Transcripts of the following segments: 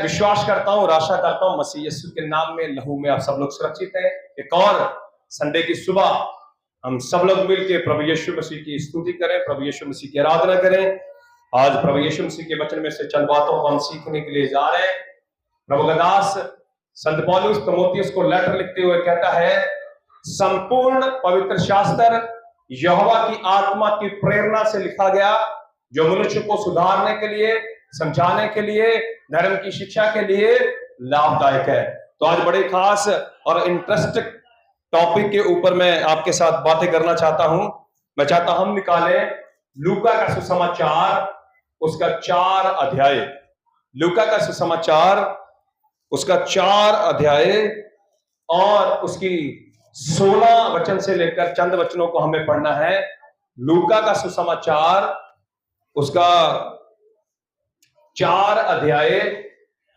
विश्वास करता हूँ और आशा करता हूँ मसीह यीशु के नाम में, लहू में आप सब लोग सुरक्षित हैं। एक और संडे की सुबह हम सब लोग मिलकर प्रभु यीशु मसीह की स्तुति करें, प्रभु यीशु मसीह की आराधना करें। आज प्रभु यीशु मसीह के वचन में से चंद बातों को हम सीखने के लिए जा रहे हैं। प्रभु का दास संत पौलुस तीमुथियुस को लेटर लिखते हुए कहता है, संपूर्ण पवित्र शास्त्र यहोवा की आत्मा की प्रेरणा से लिखा गया, जो मनुष्य को सुधारने के लिए, समझाने के लिए, धर्म की शिक्षा के लिए लाभदायक है। तो आज बड़े खास और इंटरेस्टिंग टॉपिक के ऊपर मैं आपके साथ बातें करना चाहता हूं। मैं चाहता हम निकालें लूका का सुसमाचार, उसका 4 अध्याय। लूका का सुसमाचार उसका 4 अध्याय और उसकी 16 वचन से लेकर चंद वचनों को हमें पढ़ना है। लूका का सुसमाचार उसका 4 अध्याय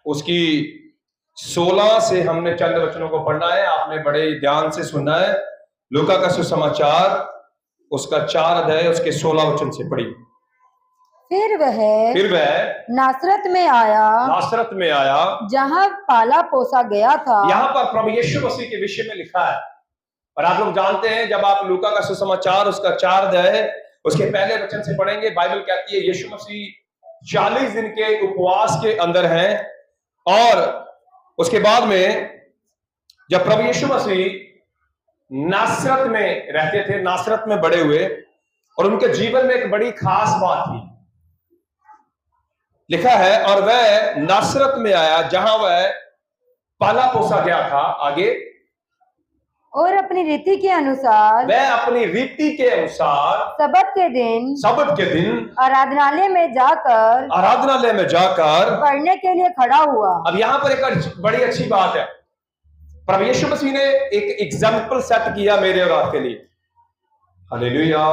उसकी 16 से हमने चंद वचनों को पढ़ना है। आपने बड़े ध्यान से सुनना है। लूका का सुसमाचार उसका 4 अध्याय उसके 16 वचन से पढ़िए। फिर वह नासरत में आया जहां पाला पोसा गया था। यहाँ पर प्रभु यीशु मसीह के विषय में लिखा है। और आप लोग जानते हैं, जब आप लूका का सुसमाचार उसका 4 अध्याय उसके पहले वचन से पढ़ेंगे, बाइबल कहती है यीशु मसीह 40 दिन के उपवास के अंदर हैं। और उसके बाद में जब प्रभु यीशु मसीह नासरत में रहते थे, नासरत में बड़े हुए, और उनके जीवन में एक बड़ी खास बात थी। लिखा है, और वह नासरत में आया जहां वह पाला पोसा गया था। आगे, और अपनी रीति के अनुसार, वह अपनी रीति के अनुसार सबत के दिन आराधनालय में जाकर पढ़ने के लिए खड़ा हुआ। अब यहां पर एक बड़ी अच्छी बात है। प्रभु यीशु मसीह ने एक एग्जाम्पल सेट किया मेरे और आपके लिए। हालेलुया।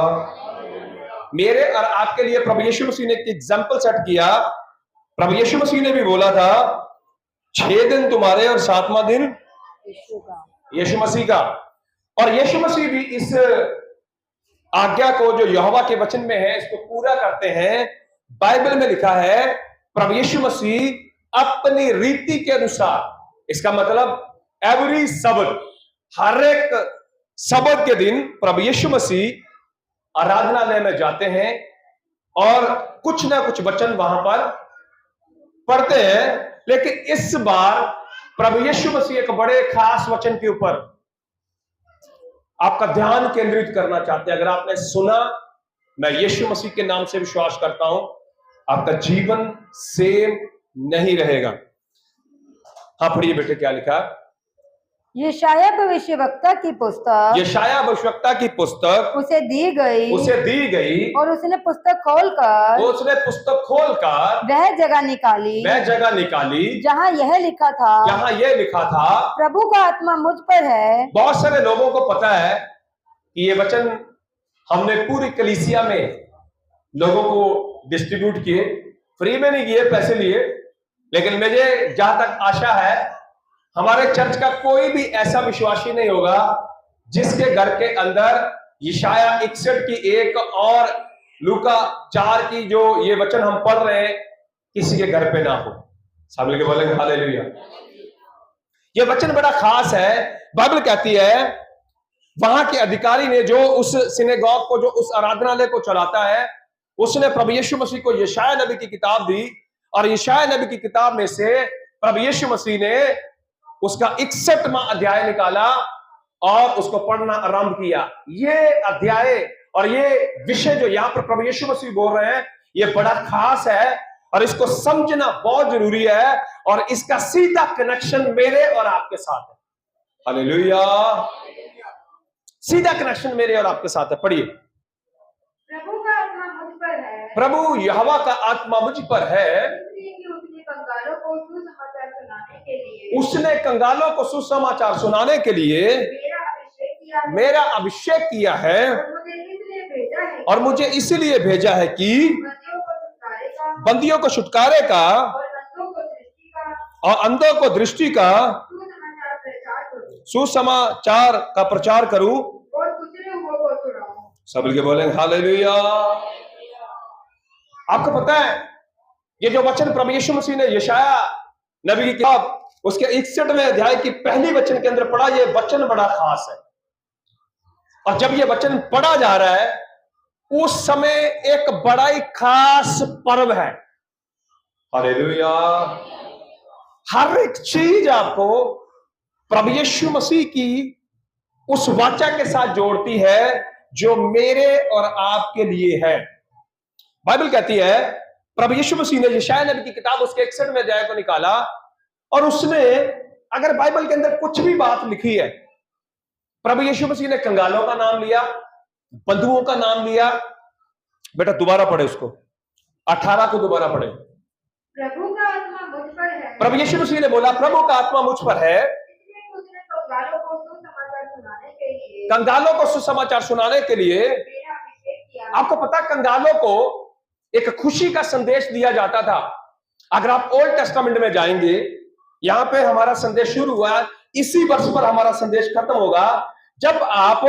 मेरे और आपके लिए प्रभु यीशु मसीह ने एक एग्जाम्पल सेट किया। प्रभु यीशु मसीह ने भी बोला था 6 दिन तुम्हारे और 7वां दिन यीशु मसीह का। और यीशु मसीह भी इस आज्ञा को जो यहोवा के वचन में है, इसको पूरा करते हैं। बाइबल में लिखा है प्रभु यीशु मसीह अपनी रीति के अनुसार, इसका मतलब एवरी सबत, हर एक सबत के दिन प्रभु यीशु मसीह आराधनालय में जाते हैं और कुछ ना कुछ वचन वहां पर पढ़ते हैं। लेकिन इस बार प्रभु यीशु मसीह एक बड़े खास वचन के ऊपर आपका ध्यान केंद्रित करना चाहते हैं। अगर आपने सुना, मैं यीशु मसीह के नाम से विश्वास करता हूं, आपका जीवन सेम नहीं रहेगा। हाँ, पढ़िए बेटे, क्या लिखा? यशायाह भविष्यवक्ता की पुस्तक उसे दी गई और उसने पुस्तक खोलकर वह जगह निकाली जहां यह लिखा था, प्रभु का आत्मा मुझ पर है। बहुत सारे लोगों को पता है कि ये वचन हमने पूरी कलीसिया में लोगों को डिस्ट्रीब्यूट किए, फ्री में नहीं किए, पैसे लिए। लेकिन मुझे जहां तक आशा है, हमारे चर्च का कोई भी ऐसा विश्वासी नहीं होगा जिसके घर के अंदर यशायाह 61 की 1 और लूका 4 की जो ये वचन हम पढ़ रहे हैं, किसी के घर पे ना हो। सब मिलके बोलेंगे हालेलुया। ये वचन बड़ा खास है। बाइबल कहती है वहां के अधिकारी ने, जो उस सिनेगॉग को, जो उस आराधनालय को चलाता है, उसने प्रभु यीशु मसीह को यशायाह नबी की किताब दी। और यशायाह नबी की किताब में से प्रभु यीशु मसीह ने उसका 61वां अध्याय निकाला और उसको पढ़ना आरंभ किया। ये अध्याय और ये विषय जो यहाँ पर प्रभु यीशु मसीह बोल रहे हैं, ये बड़ा खास है और इसको समझना बहुत जरूरी है। और इसका सीधा कनेक्शन मेरे और आपके साथ है। हालेलुया। सीधा कनेक्शन मेरे और आपके साथ है। पढ़िए, प्रभु का आत्मा मुझ पर है। प्रभु यहोवा का आत्मा मुझ पर है। उसने कंगालों को सुसमाचार सुनाने के लिए मेरा अभिषेक किया है और मुझे इसलिए भेजा है कि बंदियों को छुटकारे का और अंधों को दृष्टि का सुसमाचार का प्रचार करूं। सब मिलके बोलेंगे हालेलुया। आपको पता है, ये जो वचन प्रभु यीशु मसीह ने यशायाह नबी की किताब उसके 61वें अध्याय की पहली वचन के अंदर पढ़ा, यह वचन बड़ा खास है। और जब यह वचन पढ़ा जा रहा है, उस समय एक बड़ा ही खास पर्व है। हालेलुया। हर एक चीज आपको प्रभु यीशु मसीह की उस वाचा के साथ जोड़ती है जो मेरे और आपके लिए है। बाइबल कहती है प्रभु यीशु मसीह ने यशायाह नबी की किताब उसके 61वें अध्याय को निकाला, और उसने अगर बाइबल के अंदर कुछ भी बात लिखी है, प्रभु यीशु मसीह ने कंगालों का नाम लिया, बंधुओं का नाम लिया। बेटा दोबारा पढ़े उसको, 18 को दोबारा पढ़े। प्रभु का आत्मा मुझ पर है। प्रभु यीशु मसीह ने बोला प्रभु का आत्मा मुझ पर है, कंगालों को सुसमाचार सुनाने के लिए। आपको पता, कंगालों को एक खुशी का संदेश दिया जाता था। अगर आप ओल्ड टेस्टामेंट में जाएंगे, यहां पे हमारा संदेश शुरू हुआ, इसी वर्ष पर हमारा संदेश खत्म होगा जब आप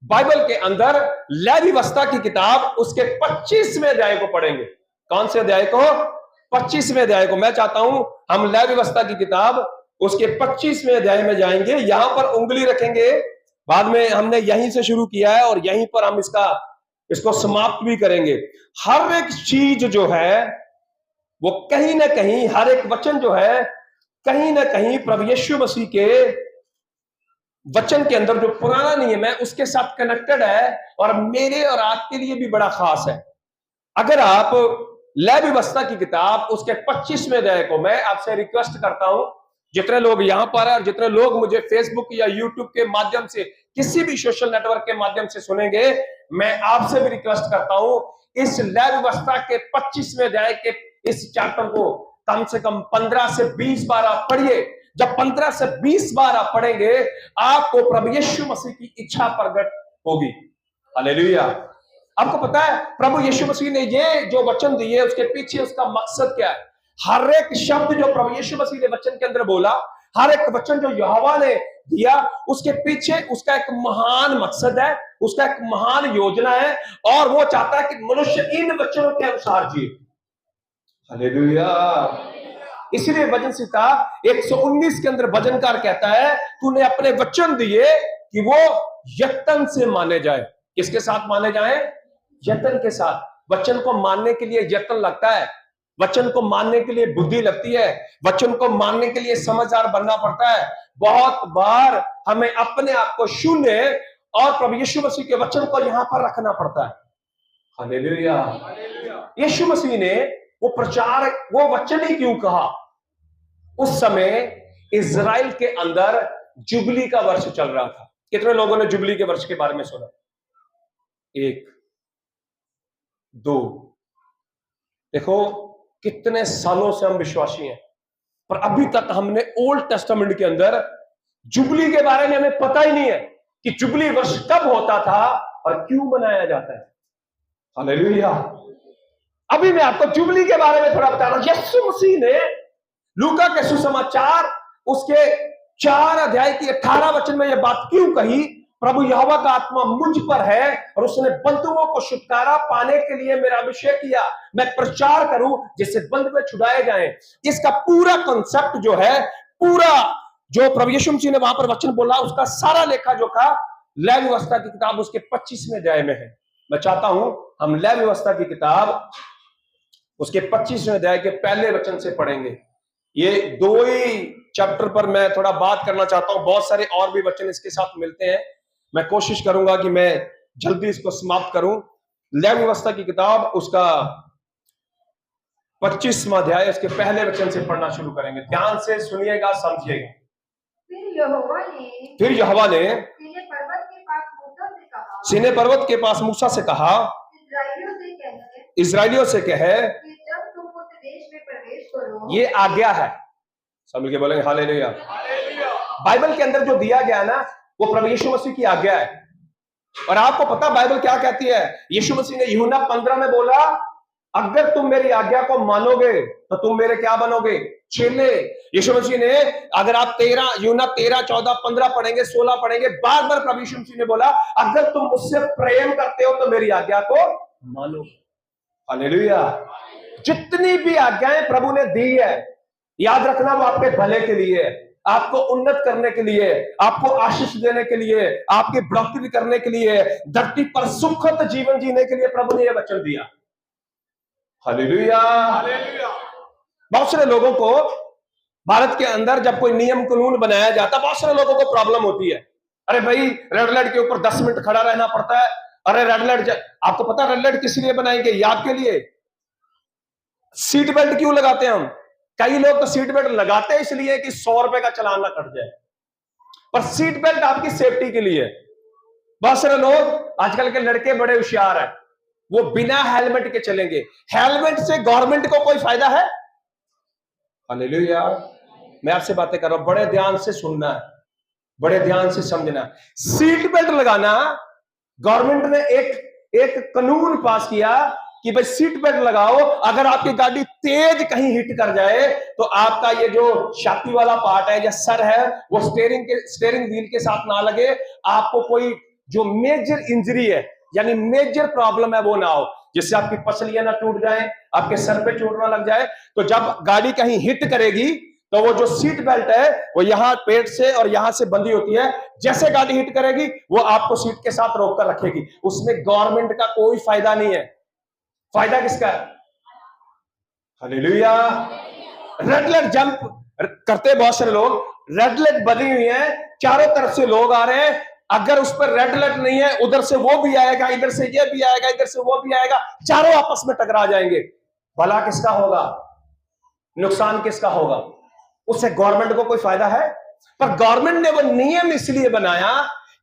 बाइबल के अंदर लेवी व्यवस्था की किताब उसके 25वें अध्याय को पढ़ेंगे। कौन से अध्याय को? 25वें अध्याय को। मैं चाहता हूं हम लेवी व्यवस्था की किताब उसके 25वें अध्याय में जाएंगे, यहां पर उंगली रखेंगे। बाद में हमने यहीं से शुरू किया है और यहीं पर हम इसको समाप्त भी करेंगे। हर एक चीज जो है वो कहीं ना कहीं, हर एक वचन जो है कहीं ना कहीं प्रभु यीशु मसीह के वचन के अंदर जो पुराना नियम है उसके साथ कनेक्टेड है, और मेरे और आपके लिए भी बड़ा खास है। अगर आप लेवी व्यवस्था की किताब उसके 25वें अध्याय को, मैं आपसे रिक्वेस्ट करता हूं, जितने लोग यहां पर है और जितने लोग मुझे फेसबुक या यूट्यूब के माध्यम से, किसी भी सोशल नेटवर्क के माध्यम से सुनेंगे, मैं आपसे भी रिक्वेस्ट करता हूं इस लेवी व्यवस्था के 25वें अध्याय के इस चैप्टर को कम से कम 15 से 20 बार आप पढ़िए। जब 15 से 20 बार आप पढ़ेंगे, आपको प्रभु यीशु मसीह की इच्छा प्रकट होगी। हालेलुया। आपको पता है प्रभु यीशु मसीह ने ये जो वचन दिए उसके पीछे उसका मकसद क्या है? हर एक शब्द जो प्रभु यीशु मसीह ने वचन के अंदर बोला, हर एक वचन जो यहोवा ने दिया, उसके पीछे उसका एक महान मकसद है, उसका एक महान योजना है, और वो चाहता है कि मनुष्य इन वचनों के अनुसार जिए। हालेलुया। इसलिए भजन संहिता 119 के अंदर भजनकार कहता है तूने अपने वचन दिए कि वो यत्न से माने जाए। किसके साथ माने जाए? यत्न के साथ। वचन को मानने के लिए यत्न लगता है, वचन को मानने के लिए बुद्धि लगती है, वचन को मानने के लिए समझदार बनना पड़ता है। बहुत बार हमें अपने आप को शून्य और प्रभु यीशु मसीह के वचन को यहां पर रखना पड़ता है। हालेलुया। यीशु मसीह ने वो प्रचार, वो वचन ही क्यों कहा? उस समय इजराइल के अंदर जुबली का वर्ष चल रहा था। कितने लोगों ने जुबली के वर्ष के बारे में सुना? 1 2। देखो कितने सालों से हम विश्वासी हैं, पर अभी तक हमने ओल्ड टेस्टामेंट के अंदर जुबली के बारे में हमें पता ही नहीं है कि जुबली वर्ष कब होता था और क्यों मनाया जाता है। हालेलुया। अभी मैं आपको जुबली के बारे में थोड़ा बता रहा हूं। यीशु मसीह ने लूका के सुसमाचार उसके 4 अध्याय की 18 वचन में यह बात क्यों कही? प्रभु यहोवा का आत्मा मुझ पर है और उसने बंधुओं को छुटकारा पाने के लिए मेरा अभिषेक किया, मैं प्रचार करूं जिससे बंधुए छुड़ाए जाएं। इसका पूरा कॉन्सेप्ट जो है, पूरा जो प्रभु यीशु मसीह ने वहां पर वचन बोला, उसका सारा लेखा जोखा लेवी व्यवस्था की किताब उसके 25वें अध्याय में है। मैं चाहता हूं हम लेवी व्यवस्था की किताब उसके 25वें अध्याय के पहले वचन से पढ़ेंगे। ये 2 ही चैप्टर पर मैं थोड़ा बात करना चाहता हूं, बहुत सारे और भी वचन इसके साथ मिलते हैं। मैं कोशिश करूंगा कि मैं जल्दी इसको समाप्त करूं। लेवी व्यवस्था की किताब उसका 25वां अध्याय उसके पहले वचन से पढ़ना शुरू करेंगे। ध्यान से सुनिएगा, समझिएगा। फिर यहोवा ने सीनै पर्वत के पास मूसा से कहा, इस्राएलियों से कहे ये आज्ञा है। समझ के बोलेंगे हालेलुया। बाइबल के अंदर जो दिया गया है ना, वो प्रभु यीशु मसीह की आज्ञा है। और आपको पता बाइबल क्या कहती है? यीशु मसीह ने यूहन्ना 15 में बोला, अगर तुम मेरी आज्ञा को मानोगे तो तुम मेरे क्या बनोगे? चेले। यीशु मसीह ने, अगर आप यूहन्ना 13, 14, 15 पढ़ेंगे, 16 पढ़ेंगे, बार बार प्रभु यीशु मसीह ने बोला, अगर तुम मुझसे प्रेम करते हो तो मेरी आज्ञा को मानो। हालेलुया। जितनी भी आज्ञाएं प्रभु ने दी है, याद रखना, वो आपके भले के लिए, आपको उन्नत करने के लिए, आपको आशीष देने के लिए, आपकी बढ़ोतरी करने के लिए, धरती पर सुखद जीवन जीने के लिए प्रभु ने यह वचन दिया। Hallelujah, hallelujah. बहुत सारे लोगों को भारत के अंदर जब कोई नियम कानून बनाया जाता, बहुत सारे लोगों को प्रॉब्लम होती है। अरे भाई, रेड लाइट के ऊपर 10 मिनट खड़ा रहना पड़ता है। अरे रेड लाइट, आपको पता रेड लाइट किस लिए बनाई गई? याद के लिए। सीट बेल्ट क्यों लगाते हैं हम? कई लोग तो सीट बेल्ट लगाते हैं इसलिए कि 100 रुपए का चालान ना कट जाए, पर सीट बेल्ट आपकी सेफ्टी के लिए। बहुत सारे लोग, आजकल के लड़के बड़े होशियार हैं, वो बिना हेलमेट के चलेंगे। हेलमेट से गवर्नमेंट को कोई फायदा है? हालेलुया। मैं आपसे बातें कर रहा हूं, बड़े ध्यान से सुनना है, बड़े ध्यान से समझना। सीट बेल्ट लगाना, गवर्नमेंट ने एक कानून पास किया कि भाई सीट बेल्ट लगाओ। अगर आपकी गाड़ी तेज कहीं हिट कर जाए तो आपका ये जो छाती वाला पार्ट है या सर है, वो स्टीयरिंग व्हील के साथ ना लगे, आपको कोई जो मेजर इंजरी है यानी मेजर प्रॉब्लम है वो ना हो, जिससे आपकी पसलियां ना टूट जाए, आपके सर पे चोट ना लग जाए। तो जब गाड़ी कहीं हिट करेगी तो वो जो सीट बेल्ट है वो यहां पेट से और यहां से बंधी होती है। जैसे गाड़ी हिट करेगी वो आपको सीट के साथ रोक कर रखेगी। उसमें गवर्नमेंट का कोई फायदा नहीं है। फायदा किसका है? हालेलुया। रेड लाइट जंप करते बहुत सारे लोग, रेड लाइट बनी हुई है, चारों तरफ से लोग आ रहे हैं, अगर उस पर रेड लाइट नहीं है, उधर से वो भी आएगा, इधर से ये भी आएगा, इधर से वो भी आएगा, चारों आपस में टकरा जाएंगे। भला किसका होगा? नुकसान किसका होगा? उससे गवर्नमेंट को कोई फायदा है? पर गवर्नमेंट ने वो नियम इसलिए बनाया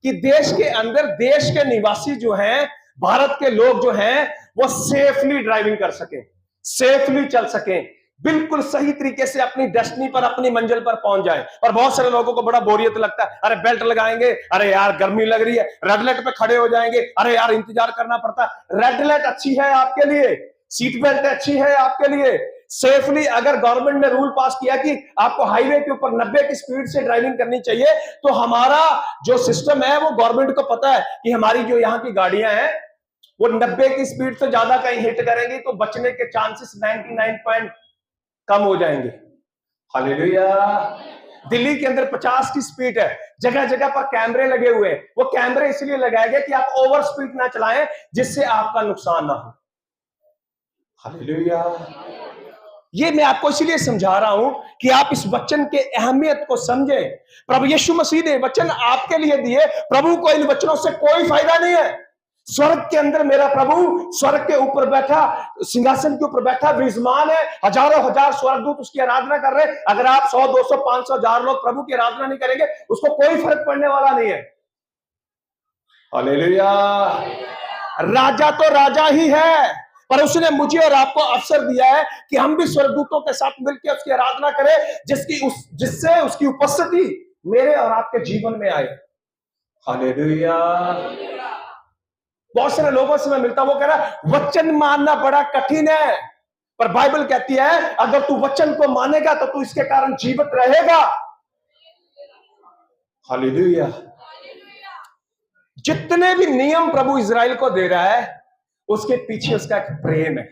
कि देश के अंदर देश के निवासी जो हैं, भारत के लोग जो हैं, वो सेफली ड्राइविंग कर सके, सेफली चल सके, बिल्कुल सही तरीके से अपनी डेस्टिनी पर, अपनी मंजिल पर पहुंच जाए। और बहुत सारे लोगों को बड़ा बोरियत लगता है, अरे बेल्ट लगाएंगे, अरे यार गर्मी लग रही है, रेड लाइट पे खड़े हो जाएंगे, अरे यार इंतजार करना पड़ता है। रेड लाइट अच्छी है आपके लिए, सीट बेल्ट अच्छी है आपके लिए। सेफली अगर गवर्नमेंट ने रूल पास किया कि आपको हाईवे के ऊपर 90 की स्पीड से ड्राइविंग करनी चाहिए, तो हमारा जो सिस्टम है वो गवर्नमेंट को पता है कि हमारी जो यहाँ की गाड़ियां हैं वो 90 की स्पीड से ज्यादा कहीं हिट करेंगी तो बचने के चांसेस 99 पॉइंट कम हो जाएंगे। हालेलुया। दिल्ली के अंदर 50 की स्पीड है, जगह जगह पर कैमरे लगे हुए हैं। वो कैमरे इसलिए लगाए गए कि आप ओवर स्पीड ना चलाएं जिससे आपका नुकसान ना हो। हालेलुया। ये मैं आपको इसलिए समझा रहा हूं कि आप इस वचन के अहमियत को समझें। प्रभु यीशु मसीह ने वचन आपके लिए दिए, प्रभु को इन वचनों से कोई फायदा नहीं है। स्वर्ग के अंदर मेरा प्रभु स्वर्ग के ऊपर बैठा, सिंहासन के ऊपर बैठा विराजमान है, हजारों हजार स्वर्गदूत उसकी आराधना कर रहे हैं। अगर आप 100, 200, 500, 1000 लोग प्रभु की आराधना नहीं करेंगे, उसको कोई फर्क पड़ने वाला नहीं है। हालेलुया। राजा तो राजा ही है, पर उसने मुझे और आपको अवसर दिया है कि हम भी स्वर्गदूतों के साथ मिलकर उसकी आराधना करें, जिससे उसकी उपस्थिति मेरे और आपके जीवन में आए। हालेलुया। बहुत सारे लोगों से मैं मिलता हूं, वो कह रहा है वचन मानना बड़ा कठिन है, पर बाइबल कहती है अगर तू वचन को मानेगा तो तू इसके कारण जीवित रहेगा। हालेलुया। जितने भी नियम प्रभु इजराइल को दे रहा है उसके पीछे उसका एक प्रेम है,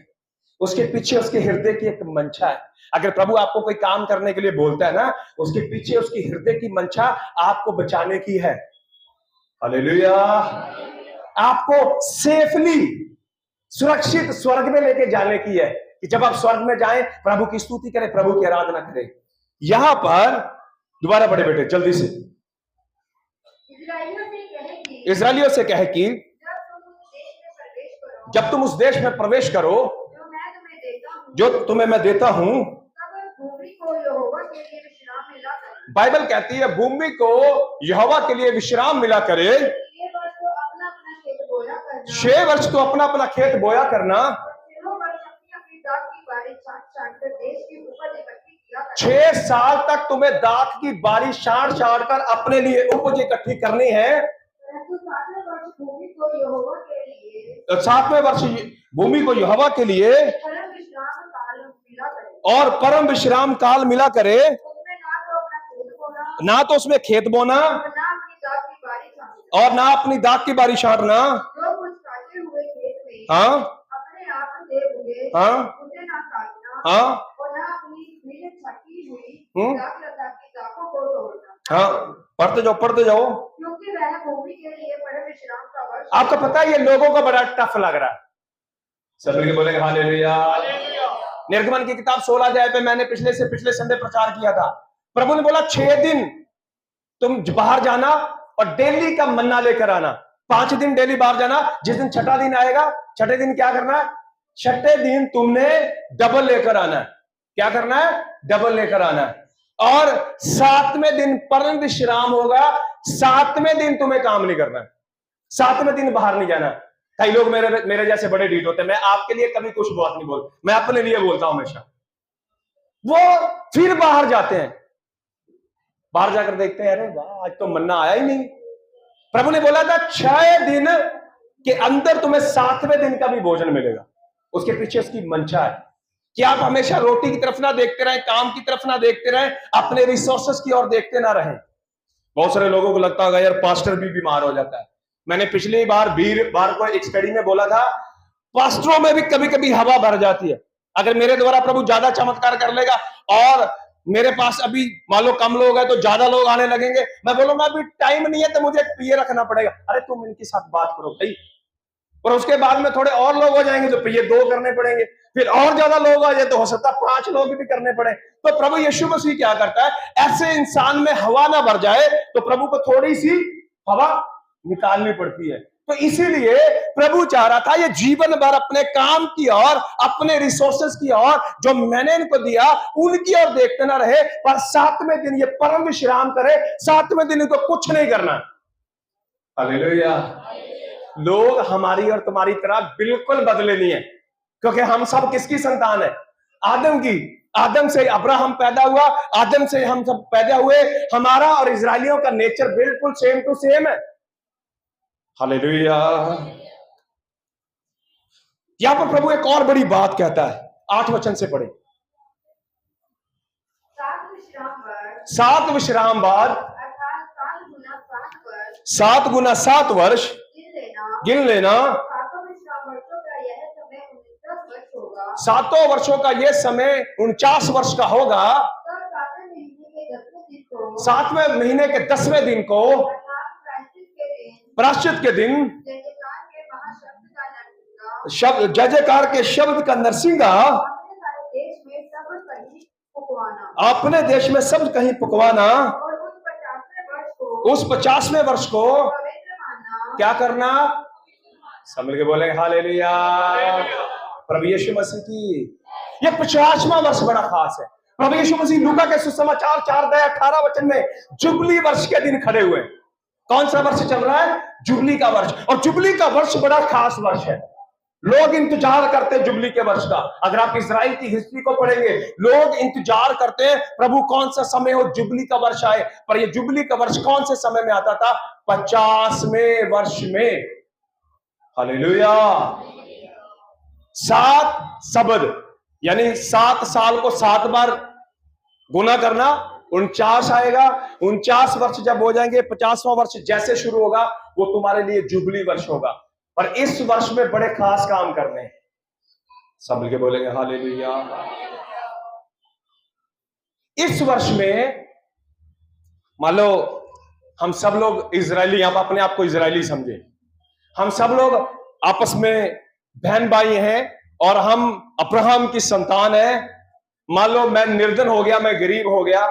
उसके पीछे उसके हृदय की एक मंशा है। अगर प्रभु आपको कोई काम करने के लिए बोलता है ना, उसके पीछे उसकी हृदय की मंशा आपको बचाने की है। हालेलुया। आपको सेफली सुरक्षित स्वर्ग में लेके जाने की है कि जब आप स्वर्ग में जाएं प्रभु की स्तुति करें, प्रभु की आराधना करें। यहां पर दोबारा बड़े बेटे जल्दी से इजराइलियों से कहे कि जब तुम उस देश में प्रवेश करो जो तुम्हें मैं देता हूं, बाइबल कहती है भूमि को यहोवा के लिए विश्राम मिला करे। 6 वर्ष तो अपना अपना खेत बोया करना, 6 साल तक तुम्हें दाख की बारी छाड़ छाड़ कर अपने लिए उपज इकट्ठी करनी है। 7वें वर्ष भूमि को यहोवा के लिए और परम विश्राम काल मिला करे, ना तो उसमें खेत बोना और ना अपनी दाख की बारी छाड़ना। हाँ हाँ हाँ हाँ, पढ़ते जाओ क्योंकि वह भूमि के लिए बड़े विश्राम का वर्ष। आपको पता है ये लोगों को बड़ा टफ लग रहा है। सब मिलके बोलेंगे हालेलुया। निर्गमन की किताब 16 अध्याय पे मैंने पिछले संडे प्रचार किया था। प्रभु ने बोला 6 दिन तुम बाहर जाना और डेली का मन्ना लेकर आना। 5 दिन डेली बाहर जाना। जिस दिन छठा दिन आएगा, छठे दिन क्या करना है? छठे दिन तुमने डबल लेकर आना है। क्या करना है? डबल लेकर आना है। और 7वें दिन परम विश्राम होगा। 7वें दिन तुम्हें काम नहीं करना है। 7वें दिन बाहर नहीं जाना। कई लोग मेरे जैसे बड़े डीट होते हैं। मैं आपके लिए कभी कुछ बात नहीं बोलता, मैं अपने लिए बोलता हूं हमेशा। वो फिर बाहर जाते हैं, बाहर जाकर देखते हैं, अरे वाह आज तो मन्ना आया ही नहीं। प्रभु ने बोला था 6 दिन के अंदर तुम्हें 7वें दिन का भी भोजन मिलेगा। उसके पीछे उसकी मंशा है कि आप हमेशा रोटी की तरफ ना देखते रहें, काम की तरफ ना देखते रहें, अपने रिसोर्सेस की ओर देखते ना रहें। बहुत सारे लोगों को लगता होगा यार पास्टर भी बीमार हो जाता है। मैंने पिछली बार को एक स्टडी में बोला था, पास्टरों में भी कभी कभी हवा भर जाती है। अगर मेरे द्वारा प्रभु ज्यादा चमत्कार कर लेगा और मेरे पास अभी मान लो कम लोग हैं तो ज्यादा लोग आने लगेंगे, मैं बोलूंगा अभी टाइम नहीं है तो मुझे ये रखना पड़ेगा। अरे तुम इनके साथ बात करो भाई। और उसके बाद में थोड़े और लोग हो जाएंगे तो ये 2 करने पड़ेंगे, फिर और ज्यादा लोग आ जाए तो हो सकता है 5 लोग भी करने पड़े। तो प्रभु यीशु मसीह क्या करता है, ऐसे इंसान में हवा ना भर जाए तो प्रभु को थोड़ी सी हवा निकालनी पड़ती है। तो इसीलिए प्रभु चाह रहा था ये जीवन भर अपने काम की और अपने रिसोर्सेस की और जो मैंने इनको दिया उनकी ओर देखते ना रहे, पर 7वें दिन ये परम विश्राम करे। 7वें दिन इनको कुछ नहीं करना। हालेलुया। लोग हमारी और तुम्हारी तरह बिल्कुल बदले नहीं है, क्योंकि हम सब किसकी संतान है? आदम की। आदम से अब्राहम पैदा हुआ, आदम से हम सब पैदा हुए। हमारा और इजरायलियों का नेचर बिल्कुल सेम टू सेम है। हालेलुया। यहां पर प्रभु एक और बड़ी बात कहता है, 8 वचन से पढ़े। 7 विश्राम बाद 7 गुना 7 वर्ष गिन लेना। 7 वर्षों का यह समय 49 वर्ष का होगा। 7वें महीने के 10वें दिन को प्रायश्चित के दिन शब्द जयकार के शब्द का नरसिंगा अपने देश में सब कहीं पुकवाना। उस 50वें वर्ष को क्या करना? सब मिलके बोलेंगे हालेलुया। प्रभु यीशु मसीह की ये 50वां वर्ष बड़ा खास है। प्रभु यीशु मसीह लूका के सुसमाचार 4:18 वचन में जुबली वर्ष के दिन खड़े हुए। कौन सा वर्ष चल रहा है? जुबली का वर्ष। और जुबली का वर्ष बड़ा खास वर्ष है। लोग इंतजार करते हैं जुबली के वर्ष का। अगर आप इजराइल की हिस्ट्री को पढ़ेंगे, लोग इंतजार करते हैं प्रभु कौन सा समय हो जुबली का वर्ष आए। पर ये जुबली का वर्ष कौन से समय में आता था? 50वें वर्ष में। हालेलुया। 7 शब्द यानी 7 साल को 7 बार गुना करना, 49 आएगा। 49 वर्ष जब हो जाएंगे, 50वां वर्ष जैसे शुरू होगा वो तुम्हारे लिए जुबली वर्ष होगा। और इस वर्ष में बड़े खास काम करने हैं। सब मिलके बोलेंगे हालेलुया। इस वर्ष में मान लो हम सब लोग इजरायली, आप अपने आप को इजरायली समझे, हम सब लोग आपस में बहन भाई हैं और हम अब्राहम की संतान हैं। मान लो मैं निर्धन हो गया, मैं गरीब हो गया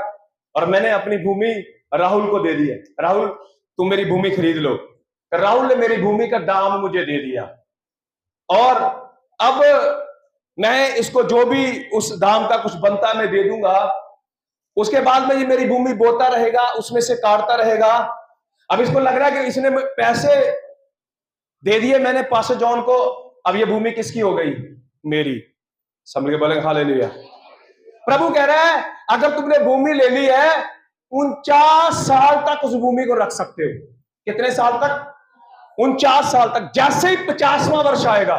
और मैंने अपनी भूमि राहुल को दे दी है। राहुल तुम मेरी भूमि खरीद लो। राहुल ने मेरी भूमि का दाम मुझे दे दिया और अब मैं इसको जो भी उस दाम का कुछ बनता मैं दे दूंगा। उसके बाद में ये मेरी भूमि बोता रहेगा, उसमें से काटता रहेगा। अब इसको लग रहा है कि इसने पैसे दे दिए मैंने पास्टर जॉन को, अब ये भूमि किसकी हो गई? मेरी। समझ के बोलेंगे हालेलुया। प्रभु कह रहा है अगर तुमने भूमि ले ली है 49 साल तक उस भूमि को रख सकते हो। कितने साल तक? 49 साल तक। जैसे ही 50वां वर्ष आएगा,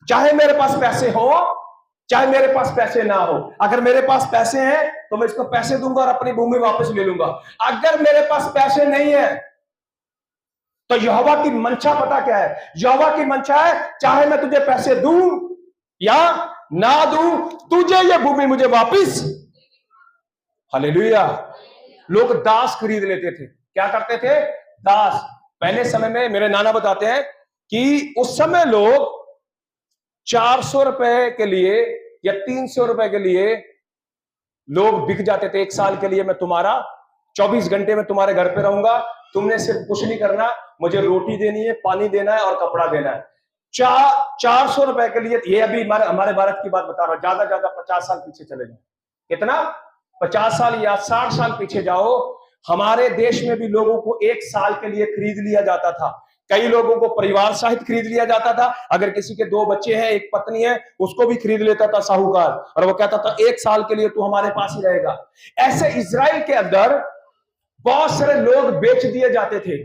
चाहे मेरे पास पैसे हो चाहे मेरे पास पैसे ना हो, अगर मेरे पास पैसे हैं तो मैं इसको पैसे दूंगा और अपनी भूमि वापस ले लूंगा। अगर मेरे पास पैसे नहीं है तो यहोवा की मंशा पता क्या है? यहोवा की मंशा है चाहे मैं तुझे पैसे दूं या ना दूं, तुझे ये भूमि मुझे वापस हालेलुया। लोग दास खरीद लेते थे। क्या करते थे? दास। पहले समय में मेरे नाना बताते हैं कि उस समय लोग 400 रुपए के लिए या 300 रुपए के लिए लोग बिक जाते थे। 1 साल के लिए मैं तुम्हारा 24 घंटे में तुम्हारे घर पे रहूंगा, तुमने सिर्फ कुछ नहीं करना, मुझे रोटी देनी है, पानी देना है और कपड़ा देना है। 400 रुपए के लिए। ये अभी हमारे भारत की बात बता रहा हूं, ज्यादा 50 साल पीछे चले जाओ। कितना? 50 साल या 60 साल पीछे जाओ, हमारे देश में भी लोगों को 1 साल के लिए खरीद लिया जाता था। कई लोगों को परिवार सहित खरीद लिया जाता था। अगर किसी के 2 बच्चे हैं, 1 पत्नी है, उसको भी खरीद लेता था साहूकार, और वो कहता था 1 साल के लिए तू हमारे पास ही रहेगा। ऐसे इजराइल के अंदर बहुत सारे लोग बेच दिए जाते थे,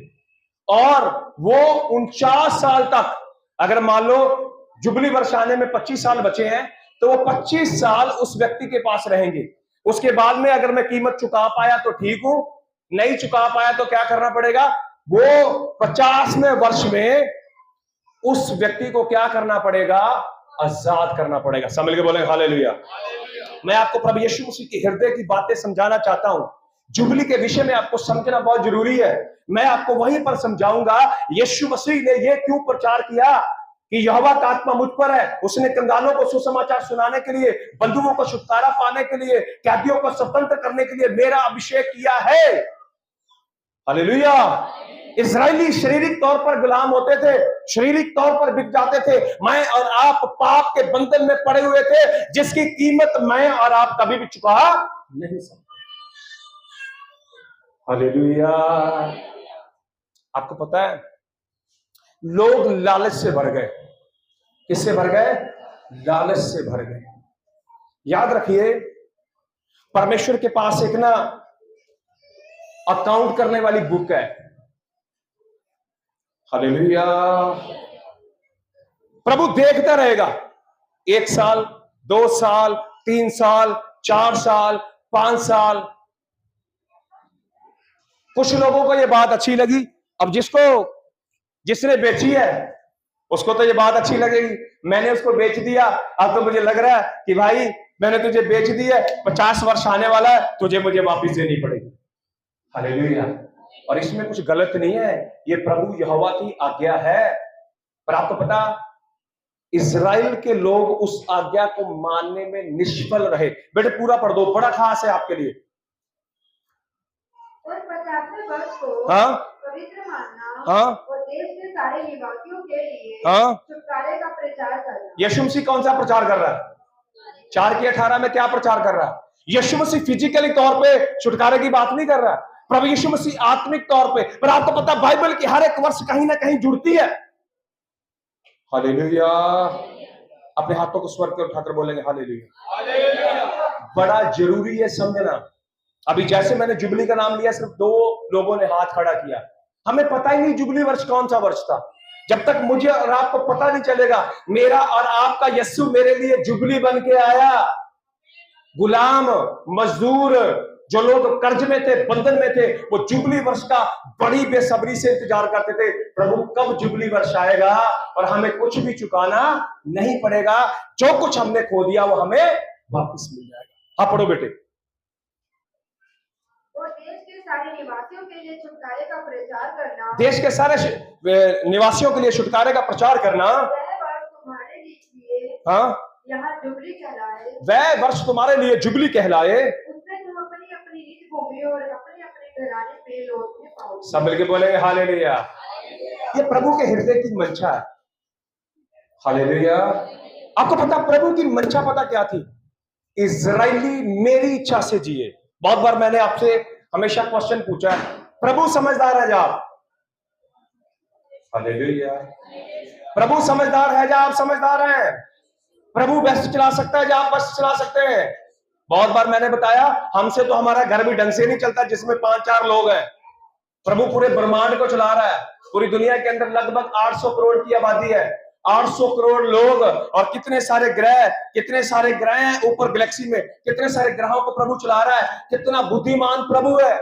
और वो 49 साल तक, अगर मान लो जुबली वर्ष आने में 25 साल बचे हैं, तो वो 25 साल उस व्यक्ति के पास रहेंगे। उसके बाद में अगर मैं कीमत चुका पाया तो ठीक हूं, नहीं चुका पाया तो क्या करना पड़ेगा? वो 50वें वर्ष में उस व्यक्ति को क्या करना पड़ेगा? आजाद करना पड़ेगा। समझ के बोलेंगे हालेलुया। मैं आपको प्रभु यीशु मसीह के हृदय की बातें समझाना चाहता हूं। जुबली के विषय में आपको समझना बहुत जरूरी है। मैं आपको वहीं पर समझाऊंगा यीशु मसीह ने यह क्यों प्रचार किया कि यहोवा का आत्मा मुझ पर है। उसने कंगालों को सुसमाचार सुनाने के लिए, बंधुओं को छुटकारा पाने के लिए, कैदियों को स्वतंत्र करने के लिए मेरा अभिषेक किया है। हालेलुया। इजरायली शारीरिक तौर पर गुलाम होते थे, शारीरिक तौर पर बिक जाते थे। मैं और आप पाप के बंधन में पड़े हुए थे, जिसकी कीमत मैं और आप कभी भी चुका नहीं सकते। हालेलुया। आपको पता है, लोग लालच से भर गए। किससे भर गए? लालच से भर गए। याद रखिए, परमेश्वर के पास एक ना अकाउंट करने वाली बुक है। हालेलुया। प्रभु देखता रहेगा। 1 साल, 2 साल, 3 साल, 4 साल, 5 साल। कुछ लोगों को यह बात अच्छी लगी। अब जिसने बेची है उसको तो ये बात अच्छी लगेगी, मैंने उसको बेच दिया, अब तो मुझे लग रहा है कि भाई मैंने तुझे बेच दी है, 50 वर्ष आने वाला है, तुझे मुझे वापस देनी पड़ेगी। हालेलुया। और इसमें कुछ गलत नहीं है, ये प्रभु यहोवा की आज्ञा है। पर आपको पता, इजराइल के लोग उस आज्ञा को मानने में निष्फल रहे। बेटे पूरा पढ़ दो, बड़ा खास है आपके लिए। और 50वें वर्ष को हाँ पवित्र मानना, हाँ, और देश के सारे निवासियों के लिए हाँ, छुटकारे का प्रचार करना। यीशु मसीह कौन सा प्रचार कर रहा है? 4:18 में क्या प्रचार कर रहा है? यीशु मसीह फिजिकली तौर पे छुटकारे की बात नहीं कर रहा, प्रभु यीशु मसीह आत्मिक तौर पे। पर आपको पता, बाइबल की हर एक वर्ष कहीं ना कहीं जुड़ती है। हालेलुया। अपने हाथों को स्वर्ग पे उठाकर बोलेंगे हालेलुया। बड़ा जरूरी है समझना। अभी जैसे मैंने जुबली का नाम लिया, सिर्फ 2 लोगों ने हाथ खड़ा किया। हमें पता ही नहीं जुबली वर्ष कौन सा वर्ष था। जब तक मुझे और आपको पता नहीं चलेगा, मेरा और आपका यीशु मेरे लिए जुबली बन के आया। गुलाम, मजदूर, जो लोग कर्ज में थे, बंधन में थे, वो जुबली वर्ष का बड़ी बेसब्री से इंतजार करते थे। प्रभु कब जुबली वर्ष आएगा और हमें कुछ भी चुकाना नहीं पड़ेगा, जो कुछ हमने खो दिया वो हमें वापस मिल जाएगा। हाँ पढ़ो बेटे। देश के सारे निवासियों के लिए छुटकारे का प्रचार करना, देश के सारे निवासियों के लिए छुटकारे का प्रचार करना, वह वर्ष तुम्हारे लिए हाँ यहाँ जुबली कहलाए, वह वर्ष तुम्हारे लिए जुबली कहलाए, उसमें तुम अपनी अपनी निज भूमि और अपने अपने घराने पे लौटने पाओगे। सब मिलके बोलेंगे हालेलुया। ये प्रभु के हृदय की मंशा है। हालेलुया। आपको पता प्रभु की मंशा पता क्या थी? इजरायली मेरी इच्छा से जिए। बहुत बार मैंने आपसे हमेशा क्वेश्चन पूछा है, प्रभु समझदार है जा आप? हालेलुया। प्रभु समझदार है जा आप? समझदार हैं। प्रभु बस चला सकता है जा आप? बस चला सकते हैं। बहुत बार मैंने बताया, हमसे तो हमारा घर भी ढंग से नहीं चलता जिसमें 5-4 लोग हैं। प्रभु पूरे ब्रह्मांड को चला रहा है। पूरी दुनिया के अंदर लगभग 800 करोड़ की आबादी है, 800 करोड़ लोग, और कितने सारे ग्रह हैं ऊपर गैलेक्सी में, कितने सारे ग्रहों को प्रभु चला रहा है। कितना बुद्धिमान प्रभु है।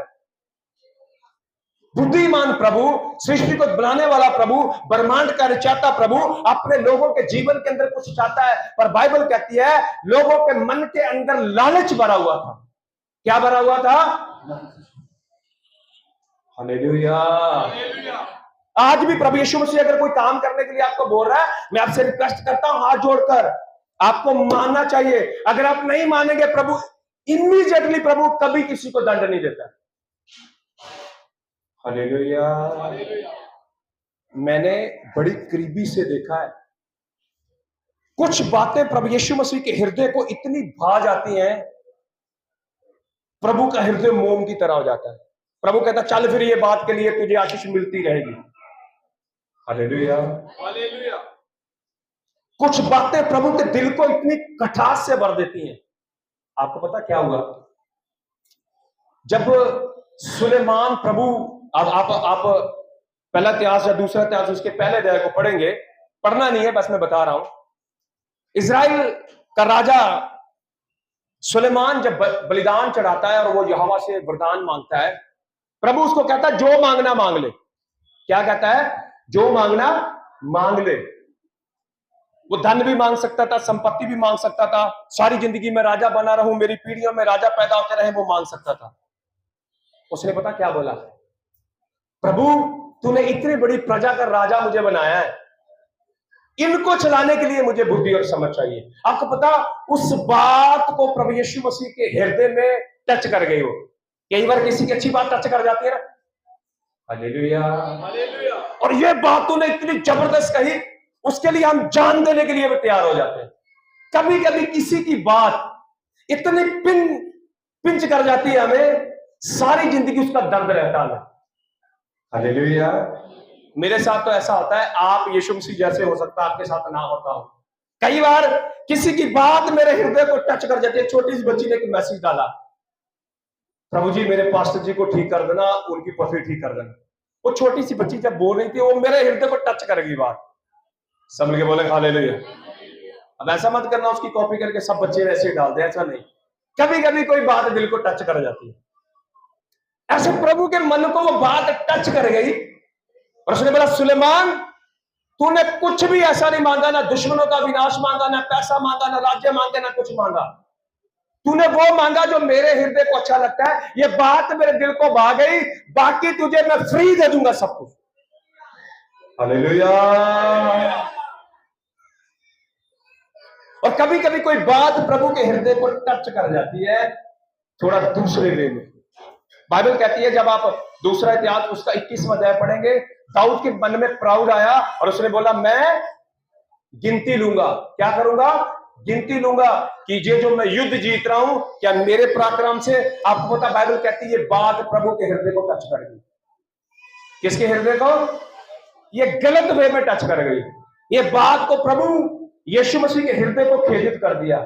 बुद्धिमान प्रभु, सृष्टि को बनाने वाला प्रभु, ब्रह्मांड का रचयिता प्रभु अपने लोगों के जीवन के अंदर कुछ चाहता है। पर बाइबल कहती है लोगों के मन के अंदर लालच भरा हुआ था। क्या भरा हुआ था? हालेलुया। आज भी प्रभु यीशु मसीह अगर कोई काम करने के लिए आपको बोल रहा है, मैं आपसे रिक्वेस्ट करता हूं हाथ जोड़कर, आपको मानना चाहिए। अगर आप नहीं मानेंगे, प्रभु इमीडिएटली प्रभु कभी किसी को दंड नहीं देता। हालेलुया। मैंने बड़ी करीबी से देखा है, कुछ बातें प्रभु यीशु मसीह के हृदय को इतनी भा जाती हैं, प्रभु का हृदय मोम की तरह हो जाता है। प्रभु कहता चल फिर ये बात के लिए तुझे आशीष मिलती रहेगी। हालेलुया। हालेलुया। कुछ बातें प्रभु के दिल को इतनी कटास से भर देती हैं। आपको पता क्या हुआ? जब सुलेमान प्रभु, अब आप पहला इतिहास या दूसरा इतिहास उसके पहले अध्याय को पढ़ेंगे, पढ़ना नहीं है, बस मैं बता रहा हूं। इजराइल का राजा सुलेमान जब बलिदान चढ़ाता है और वो यहोवा से वरदान मांगता है, प्रभु उसको कहता है जो मांगना मांग ले। क्या कहता है? जो मांगना मांग ले। वो धन भी मांग सकता था, संपत्ति भी मांग सकता था, सारी जिंदगी में राजा बना रहूं, मेरी पीढ़ियों में राजा पैदा होते रहे, वो मांग सकता था। उसने पता क्या बोला? प्रभु तूने इतनी बड़ी प्रजा का राजा मुझे बनाया है, इनको चलाने के लिए मुझे बुद्धि और समझ चाहिए। आपको पता, उस बात को प्रभु यीशु मसीह के हृदय में टच कर गई। वो कई बार किसी की अच्छी बात टच कर जाती है ना। हालेलुया। हालेलुया। और ये बात तूने इतनी जबरदस्त कही, उसके लिए हम जान देने के लिए भी तैयार हो जाते हैं। कभी कभी किसी की बात इतनी पिंच कर जाती है हमें, सारी जिंदगी उसका दर्द रहता है। हालेलुया। मेरे साथ तो ऐसा होता है, आप यीशु मसीह जैसे हो सकता है आपके साथ ना होता हो। कई बार किसी की बात मेरे हृदय को टच कर जाती है। छोटी सी बच्ची ने एक मैसेज डाला, प्रभु जी मेरे पास्टर जी को ठीक कर देना, उनकी पथरी ठीक कर देना। वो छोटी सी बच्ची जब बोल रही थी, वो मेरे हृदय को टच कर गई बात। सब मिलके बोले हालेलुया। अब ऐसा मत करना उसकी कॉपी करके सब बच्चे वैसे डाल दे, ऐसा नहीं। कभी कभी कोई बात दिल को टच कर जाती है। ऐसे प्रभु के मन को वो बात टच कर गई और उसने बोला सुलेमान तूने कुछ भी ऐसा नहीं मांगा, ना दुश्मनों का विनाश मांगा, ना पैसा मांगा, ना राज्य मांगे, ना कुछ मांगा। तूने वो मांगा जो मेरे हृदय को अच्छा लगता है। ये बात मेरे दिल को भा गई, बाकी तुझे मैं फ्री दे दूंगा सब कुछ। हालेलुया। और कभी कभी कोई बात प्रभु के हृदय को टच कर जाती है, थोड़ा दूसरे वे में। बाइबल कहती है, जब आप दूसरा इतिहास उसका 21वां अध्याय पढ़ेंगे, दाऊद के मन में प्राउड आया और उसने बोला मैं गिनती लूंगा। क्या करूंगा? गिनती लूंगा कि ये जो मैं युद्ध जीत रहा हूं, क्या मेरे पराक्रम से? आपको पता बाइबल कहती है ये बात प्रभु के हृदय को टच कर गई। किसके हृदय को? ये गलत वे में टच कर गई। ये बात को प्रभु यीशु मसीह के हृदय को खेदित कर दिया।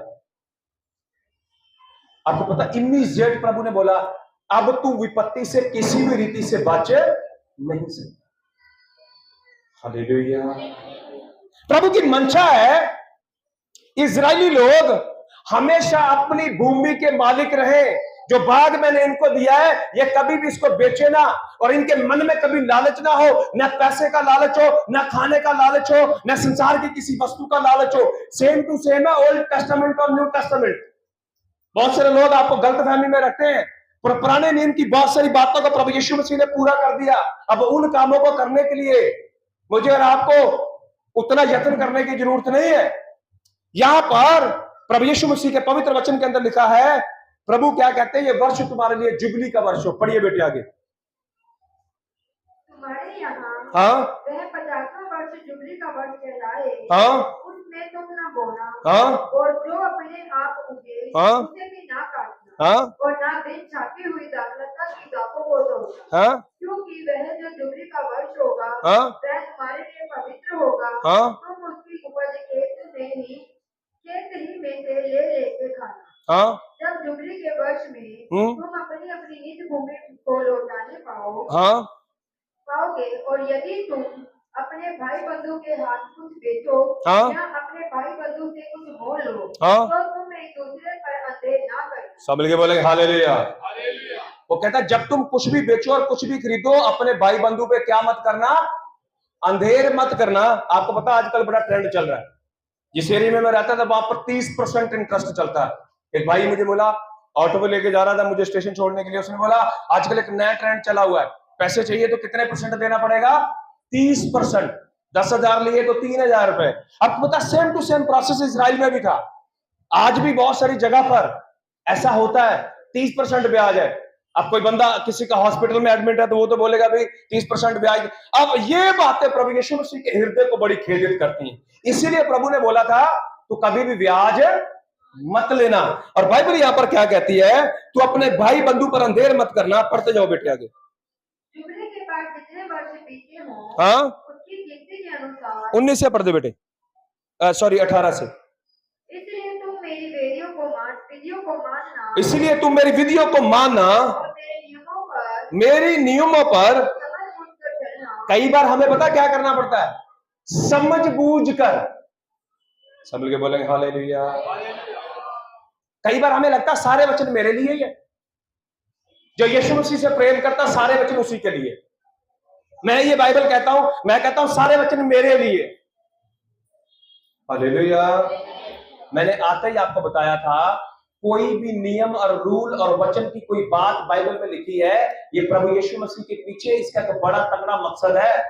आपको पता इमीडिएट प्रभु ने बोला अब तू विपत्ति से किसी भी रीति से बच नहीं सकता। हालेलुया। प्रभु की मंशा है इजरायली लोग हमेशा अपनी भूमि के मालिक रहे। जो बाग मैंने इनको दिया है, ये कभी भी इसको बेचे ना, और इनके मन में कभी लालच ना हो, न पैसे का लालच हो, न खाने का लालच हो, न संसार की किसी वस्तु का लालच हो। सेम टू सेम है ओल्ड टेस्टामेंट और न्यू टेस्टामेंट। बहुत सारे लोग आपको गलतफहमी में रखते हैं, पर पुराने नियम की बहुत सारी बातों को प्रभु यीशु मसीह ने पूरा कर दिया। अब उन कामों को करने के लिए मुझे और आपको उतना यत्न करने की जरूरत नहीं है। यहां पर प्रभु यीशु मसीह के पवित्र वचन के अंदर लिखा है, प्रभु क्या कहते हैं, ये वर्ष तुम्हारे लिए जुबली का वर्ष हो। पढ़िए बेटे आगे। तुम्हारे यहाँ हाँ वह 50वां वर्ष जुबली का वर्ष कहलाए। हाँ उसमें तुम न बोना, हाँ और जो अपने आप उगे हाँ उसे भी ना काटना, हाँ और ना बिन छापी हुई दाखलता की दाखों को तोड़ना। हाँ क्योंकि वह जो जुबली का वर्ष होगा हाँ वह तुम्हारे लिए पवित्र होगा। हाँ तुम उसकी उपज खेत ही में से ले के खाना। हाँ जब जुबली के वर्ष में तुम अपनी अपनी निज भूमि को लौटाने पाओगे, और यदि तुम अपने भाई बंधु के हाथ कुछ बेचो या अपने भाई बंधु से कुछ मोल लो, तो तुम एक दूसरे पर अंधेर ना करना। सब मिलके बोलेंगे हालेलुया। वो कहता है जब तुम कुछ भी बेचो और कुछ भी खरीदो, अपने भाई बंधु पे क्या मत करना? अंधेर मत करना। आपको पता आजकल बड़ा ट्रेंड चल रहा है। जिस एरिया में मैं रहता था वहां पर 30% इंटरेस्ट चलता है। एक भाई मुझे बोला ऑटो पे लेके जा रहा था मुझे स्टेशन छोड़ने के लिए। उसने बोला आजकल एक नया ट्रेंड चला हुआ है, पैसे चाहिए तो कितने % देना पड़ेगा? 30%। 10,000 लिए तो 3,000 रुपए। अब पता same to same process Israel में भी था। आज भी बहुत सारी जगह पर ऐसा होता है, 30% ब्याज है। अब कोई बंदा किसी का हॉस्पिटल में एडमिट है तो वो तो बोलेगा भाई 30% ब्याज। अब ये बातें प्रभु यीशु मसीह के हृदय को बड़ी खेदित करती हैं। इसीलिए प्रभु ने बोला था तू कभी भी ब्याज मत लेना। और बाइबल यहां पर क्या कहती है? तू अपने भाई बंधु पर अंधेर मत करना। पढ़ते जाओ बेटे आगे। जुबली के बाद जितने वर्ष बीते हों, हाँ, उसकी गिनती के अनुसार 19 से पढ़ दे बेटे, सॉरी 18 से। इसलिए तुम मेरी विधियों को मानना, इसलिए तुम मेरी विधियों को मानना और मेरी नियमों पर समझ बूझकर चलना। कई बार हमें पता क्या करना पड़ता है? समझ बूझ कर। सब मिलके बोलेंगे हालेलुया। कई बार हमें लगता है सारे वचन मेरे लिए ही है। जो यीशु मसीह से प्रेम करता सारे वचन उसी के लिए। मैं ये बाइबल कहता हूं, मैं कहता हूं सारे वचन मेरे लिए। हालेलुया। मैंने आते ही आपको बताया था कोई भी नियम और रूल और वचन की कोई बात बाइबल में लिखी है, ये प्रभु यीशु मसीह के पीछे इसका तो बड़ा तगड़ा मकसद है।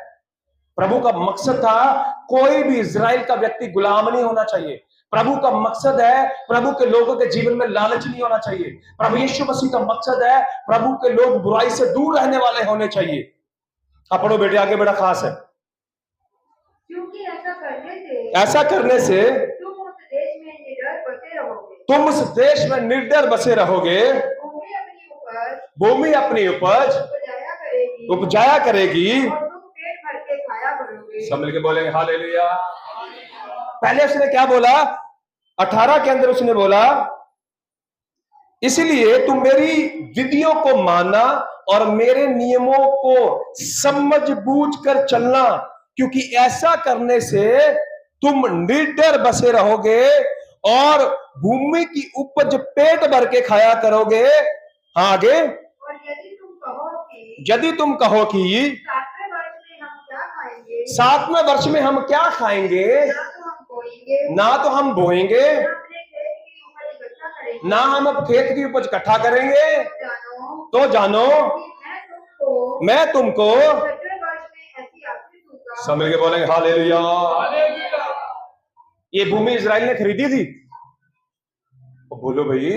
प्रभु का मकसद था कोई भी इजराइल का व्यक्ति गुलाम नहीं होना चाहिए। प्रभु का मकसद है प्रभु के लोगों के जीवन में लालच नहीं होना चाहिए। प्रभु यीशु मसीह का मकसद है प्रभु के लोग बुराई से दूर रहने वाले होने चाहिए। आप पढ़ो बेटे आगे, बड़ा खास है। क्योंकि ऐसा करने से तुम उस देश में निर्डर बसे रहोगे, भूमि अपनी उपज उपजाया करेगी। सब मिलके बोलेंगे हालेलुया। पहले उसने क्या बोला? 18 के अंदर उसने बोला इसलिए तुम मेरी विधियों को मानना और मेरे नियमों को समझ बूझ कर चलना, क्योंकि ऐसा करने से तुम निर्डर बसे रहोगे और भूमि की उपज पेट भर के खाया करोगे। हाँ आगे। यदि तुम कहो कि 7वें वर्ष में हम क्या खाएंगे, ना तो हम बोएंगे, ना हम अब खेत की उपज इकट्ठा करेंगे, तो जानो मैं तुमको समझ के बोलेंगे हालेलुया। ये भूमि इजराइल ने खरीदी थी। बोलो भाई,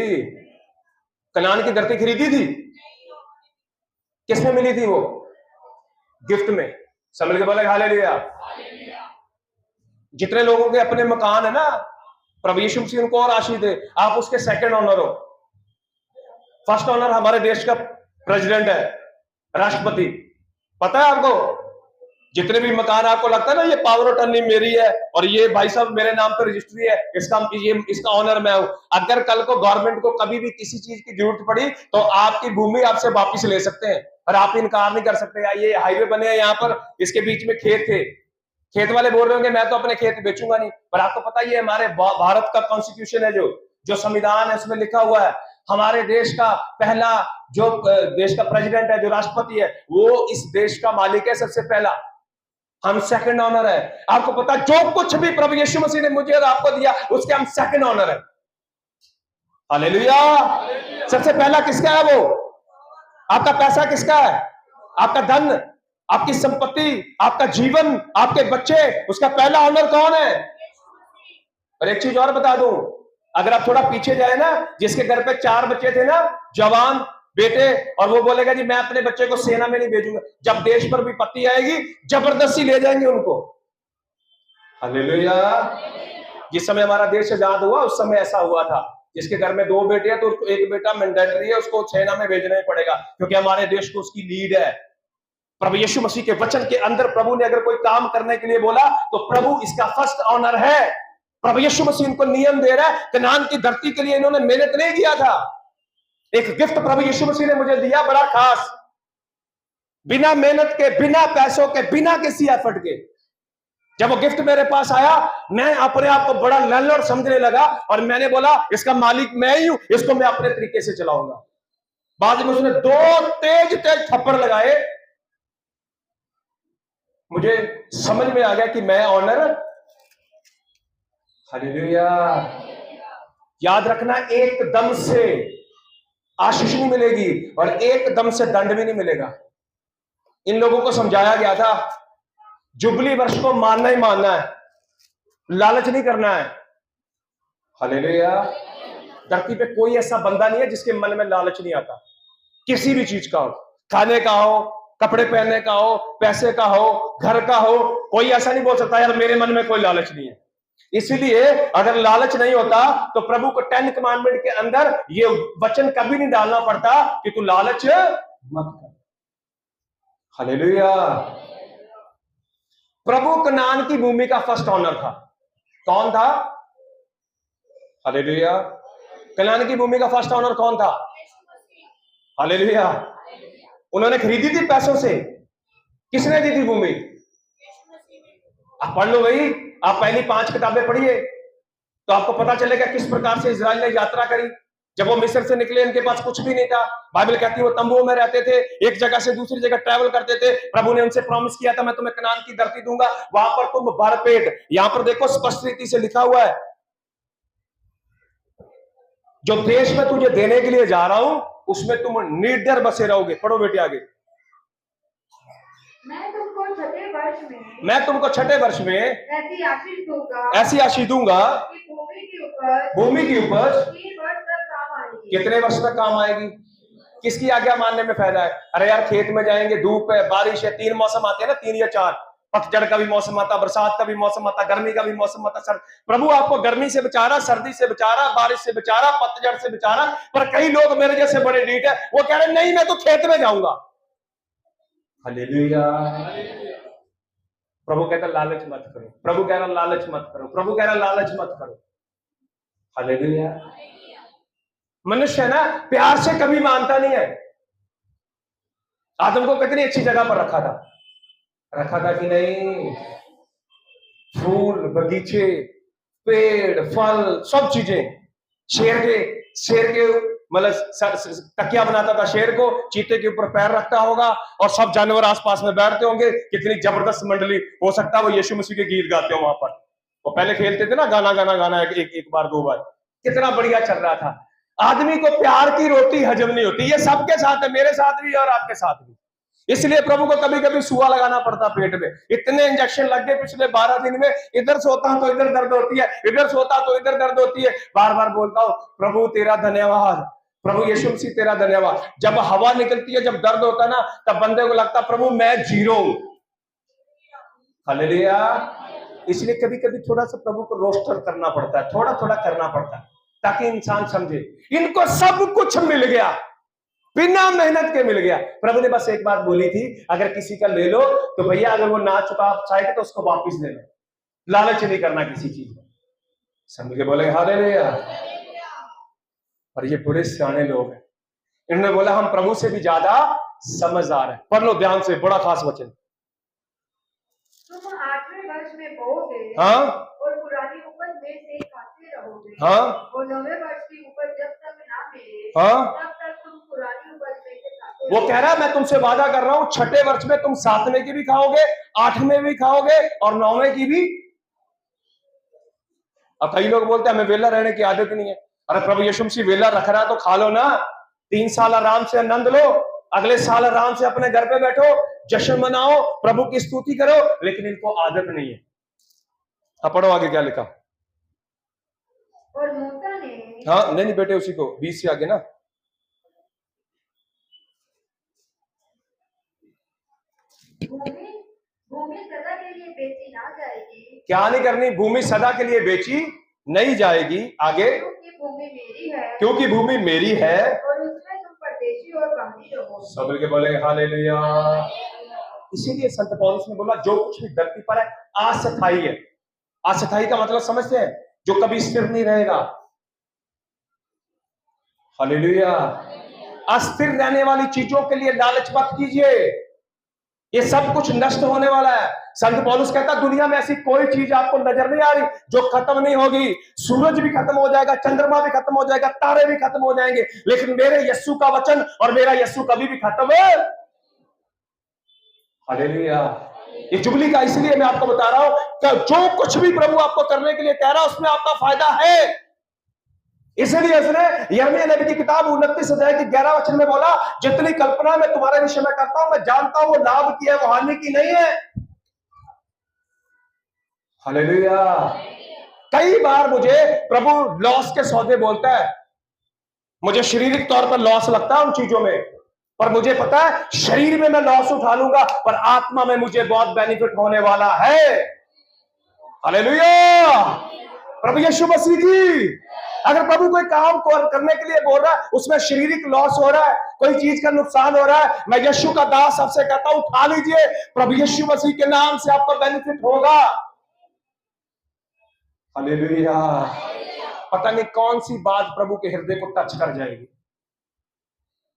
कनान की धरती खरीदी थी। किसमें मिली थी वो? गिफ्ट में। समझ के बोलेंगे हालेलुया। जितने लोगों के अपने मकान है ना, प्रभु यीशु मसीह उनको और आशीष दे। आप उसके सेकंड ऑनर हो। फर्स्ट ऑनर हमारे देश का प्रेसिडेंट है, राष्ट्रपति। पता है आपको? जितने भी मकान आपको लगता है ना ये पावर अटर्नी मेरी है और ये भाई साहब मेरे नाम पर रजिस्ट्री है, इसका ऑनर मैं हूं। अगर कल को गवर्नमेंट को कभी भी किसी चीज की जरूरत पड़ी तो आपकी भूमि आपसे वापिस ले सकते हैं और आप इनकार नहीं कर सकते। ये हाईवे बने हैं यहाँ पर, इसके बीच में खेत थे। खेत वाले बोल रहे होंगे मैं तो अपने खेत बेचूंगा नहीं, पर आपको पता है हमारे भारत का कॉन्स्टिट्यूशन है, जो संविधान है उसमें लिखा हुआ है हमारे देश का पहला जो देश का प्रेसिडेंट है, जो राष्ट्रपति है, वो इस देश का मालिक है सबसे पहला। हम सेकंड ऑनर है। आपको पता जो कुछ भी प्रभु यीशु मसीह ने मुझे और आपको दिया उसके हम सेकंड ऑनर है। हालेलुया। सबसे पहला किसका है? वो आपका पैसा किसका है? आपका धन, आपकी संपत्ति, आपका जीवन, आपके बच्चे, उसका पहला ऑनर कौन है? और एक चीज और बता दूं, अगर आप थोड़ा पीछे जाए ना, जिसके घर पे 4 बच्चे थे ना, जवान बेटे, और वो बोलेगा जी मैं अपने बच्चे को सेना में नहीं भेजूंगा, जब देश पर विपत्ति आएगी जबरदस्ती ले जाएंगे उनको। हालेलुया। जिस समय हमारा देश आजाद हुआ उस समय ऐसा हुआ था, जिसके घर में 2 बेटे हैं तो उसको एक बेटा मैंडेटरी है, उसको सेना में भेजना ही पड़ेगा, क्योंकि हमारे देश को उसकी लीड है। प्रभु यीशु मसीह के वचन के अंदर प्रभु ने अगर कोई काम करने के लिए बोला तो प्रभु इसका फर्स्ट ऑनर है। प्रभु यीशु मसीह इनको नियम दे रहा है। कनान की धरती के लिए इन्होंने मेहनत नहीं किया था। एक गिफ्ट प्रभु यीशु मसीह ने मुझे दिया बड़ा खास, बिना मेहनत के, बिना पैसों के, बिना किसी एफर्ट के। जब वो गिफ्ट मेरे पास आया मैं अपने आप को बड़ा लैंडलॉर्ड समझने लगा और मैंने बोला इसका मालिक मैं ही हूं, इसको मैं अपने तरीके से चलाऊंगा। बाद में उसने 2 तेज थप्पड़ लगाए, मुझे समझ में आ गया कि मैं ऑनर। हालेलुया। याद रखना एकदम से आशीष नहीं मिलेगी और एकदम से दंड भी नहीं मिलेगा। इन लोगों को समझाया गया था जुबली वर्ष को मानना ही मानना है, लालच नहीं करना है। हालेलुया। धरती पे कोई ऐसा बंदा नहीं है जिसके मन में लालच नहीं आता, किसी भी चीज का हो, खाने का हो, कपड़े पहनने का हो, पैसे का हो, घर का हो, कोई ऐसा नहीं बोल सकता यार मेरे मन में कोई लालच नहीं है। इसीलिए अगर लालच नहीं होता तो प्रभु को 10 कमांडमेंट के अंदर ये वचन कभी नहीं डालना पड़ता कि तू लालच मत कर। हालेलुया। प्रभु कनान की भूमि का फर्स्ट ऑनर था। कौन था? हालेलुया। कनान की भूमि का फर्स्ट ऑनर कौन था? हालेलुया। उन्होंने खरीदी थी पैसों से। किसने दी थी भूमि? आप पढ़ लो भाई, आप पहली 5 किताबें पढ़िए तो आपको पता चलेगा किस प्रकार से इजराइल ने यात्रा करी। जब वो मिस्र से निकले इनके पास कुछ भी नहीं था। बाइबल कहती है वो तंबुओं में रहते थे, एक जगह से दूसरी जगह ट्रैवल करते थे। प्रभु ने उनसे प्रॉमिस किया था मैं तुम्हें कनान की धरती दूंगा, वहां पर तुम भरपेट। यहां पर देखो स्पष्ट रीति से लिखा हुआ है जो देश में तुझे देने के लिए जा रहा हूं उसमें तुम निर्डर बसे रहोगे। पढ़ो बेटे आगे। मैं तुमको छठे वर्ष में ऐसी आशीष दूंगा कि भूमि की उपज 3 वर्ष तक काम आएगी। कितने वर्ष तक काम आएगी? किसकी आज्ञा मानने में फायदा है? अरे यार खेत में जाएंगे, धूप है, बारिश है, 3 मौसम आते हैं ना, 3 या 4। पतझड़ का भी मौसम आता, बरसात का भी मौसम आता, गर्मी का भी मौसम आता। सर प्रभु आपको गर्मी से बचा रहा, सर्दी से बचा रहा, बारिश से बचा रहा, पतझड़ से बचा रहा। पर कई लोग मेरे जैसे बड़े ढीठ है, वो कह रहे नहीं मैं तो खेत में जाऊंगा। हालेलुया। प्रभु कहता लालच मत करो, प्रभु कह रहा लालच मत करो, प्रभु कह रहा लालच मत करो। हालेलुया। मनुष्य है ना प्यार से कभी मानता नहीं है। आदम को कितनी अच्छी जगह पर रखा था कि नहीं? फूल, बगीचे, पेड़, फल, सब चीजें। शेर के मतलब तकिया बनाता था शेर को, चीते के ऊपर पैर रखता होगा और सब जानवर आसपास में बैठते होंगे। कितनी जबरदस्त मंडली। हो सकता है वो यीशु मसीह के गीत गाते हो वहां पर। वो पहले खेलते थे ना गाना एक बार 2 बार। कितना बढ़िया चल रहा था। आदमी को प्यार की रोटी हजम नहीं होती। ये सबके साथ है, मेरे साथ भी और आपके साथ भी। इसलिए प्रभु को कभी कभी सुआ लगाना पड़ता पेट में। इतने इंजेक्शन लग गए पिछले 12 दिन में। इधर सोता तो इधर दर्द होती है, इधर सोता तो इधर दर्द होती है। बार बार बोलता हूं प्रभु तेरा धन्यवाद, प्रभु यीशु मसीह तेरा धन्यवाद। जब हवा निकलती है, जब दर्द होता है ना, तब बंदे को लगता प्रभु मैं जीरो हूं। हालेलुया। इसलिए कभी कभी थोड़ा सा प्रभु को रोस्टर करना पड़ता है, थोड़ा थोड़ा करना पड़ता है ताकि इंसान समझे इनको सब कुछ मिल गया, बिना मेहनत के मिल गया। प्रभु ने बस एक बात बोली थी, अगर किसी का ले लो तो भैया अगर वो ना चुका पाएगा तो उसको वापस दे लो। लालच नहीं करना किसी चीज में। समझ के बोले हालेलुया। और ये बड़े सियाने लोग हैं, इन्होंने बोला हम प्रभु से भी ज्यादा समझदार हैं। पढ़ लो ध्यान से, बड़ा खास वचन। तुम 8वें वर्ष में बोओगे हाँ और पुरानी उपज में से खाते रहोगे। हाँ और 9वें वर्ष की उपज जब तक ना मिले हाँ तब तक तुम पुरानी उपज में से खाते वो कह रहा है मैं तुमसे वादा कर रहा हूं 6ठे वर्ष में तुम 7वें की भी खाओगे, 8वें भी खाओगे और 9वें की भी। अब कई लोग बोलते हैं हमें वेला रहने की आदत नहीं है। अरे प्रभु यीशु मसीह वेला रख रहा है तो खा लो ना। 3 साल आराम से आनंद लो, अगले साल आराम से अपने घर पे बैठो, जश्न मनाओ, प्रभु की स्तुति करो। लेकिन इनको आदत नहीं है। अब पढ़ो आगे क्या लिखा। और मूसा ने हाँ नहीं बेटे उसी को 20 से आगे ना। भूमि सदा के लिए बेची ना जाएगी। क्या नहीं करनी? भूमि सदा के लिए बेची नहीं जाएगी। आगे क्योंकि भूमि मेरी है, क्योंकि भूमि मेरी है और उसमें तुम परदेशी और बाहरी रहो। सब मिलके बोले हालेलुया। इसीलिए संत पौलुस ने बोला जो कुछ भी धरती पर है अस्थायी है। अस्थायी का मतलब समझते हैं? जो कभी स्थिर नहीं रहेगा। हालेलुया। अस्थिर रहने वाली चीजों के लिए लालच मत कीजिए, ये सब कुछ नष्ट होने वाला है। संत पौलुस कहता दुनिया में ऐसी कोई चीज आपको नजर नहीं आ रही जो खत्म नहीं होगी। सूरज भी खत्म हो जाएगा, चंद्रमा भी खत्म हो जाएगा, तारे भी खत्म हो जाएंगे, लेकिन मेरे यीशु का वचन और मेरा यीशु कभी भी खत्म है। हालेलुया। ये जुबली का इसलिए मैं आपको बता रहा हूं कि जो कुछ भी प्रभु आपको करने के लिए कह रहा है उसमें आपका फायदा है। इसलिए उसने यिर्मयाह नबी की किताब 29 अध्याय की 11 वचन में बोला, जितनी कल्पना मैं तुम्हारे विषय में करता हूं, मैं जानता हूं वो लाभ की है, वो हानि की नहीं है। हालेलुया। कई बार मुझे प्रभु लॉस के सौदे बोलता है, मुझे शारीरिक तौर पर लॉस लगता है उन चीजों में, पर मुझे पता है शरीर में मैं लॉस उठा लूंगा, पर आत्मा में मुझे बहुत बेनिफिट होने वाला है। हालेलुया। प्रभु यीशु मसीह की। अगर प्रभु कोई काम करने के लिए बोल रहा है, उसमें शारीरिक लॉस हो रहा है, कोई चीज का नुकसान हो रहा है, मैं यीशु का दास आपसे कहता हूं, उठा लीजिए, प्रभु यीशु मसीह के नाम से आपको बेनिफिट होगा। हालेलुया। पता नहीं कौन सी बात प्रभु के हृदय को टच कर जाएगी।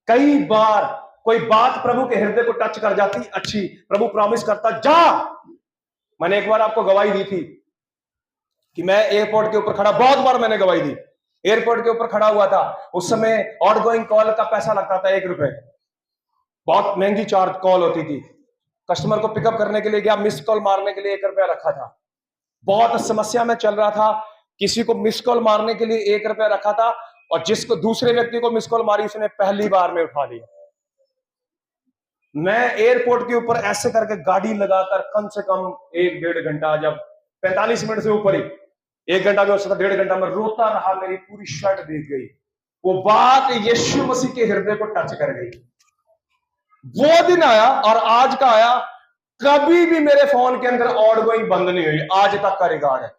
कई बार कोई बात प्रभु के हृदय को टच कर जाती, अच्छी, प्रभु प्रॉमिस करता, जा। मैंने एक बार आपको गवाही दी थी कि मैं एयरपोर्ट के ऊपर खड़ा, बहुत बार मैंने गवाही दी, एयरपोर्ट के ऊपर खड़ा हुआ था। उस समय आउटगोइंग कॉल का पैसा लगता था 1 रुपए, बहुत महंगी चार्ज कॉल होती थी। कस्टमर को पिकअप करने के लिए गया, मिस कॉल मारने के लिए 1 रुपया रखा था। बहुत समस्या में चल रहा था, किसी को मिस कॉल मारने के लिए 1 रुपया रखा था, और जिसको दूसरे व्यक्ति को मिस कॉल मारी उसने पहली बार में उठा लिया। मैं एयरपोर्ट के ऊपर ऐसे करके गाड़ी लगाकर कम से कम 1-1.5 घंटा, जब 45 मिनट से ऊपर ही 1 घंटा भी हो सकता, 1.5 घंटा में रोता रहा, मेरी पूरी शर्ट भीग गई। वो बात यीशु मसीह के हृदय को टच कर गई। वो दिन आया और आज का आया, कभी भी मेरे फोन के अंदर आउटगोइंग बंद नहीं हुई, आज तक का रिकॉर्ड है।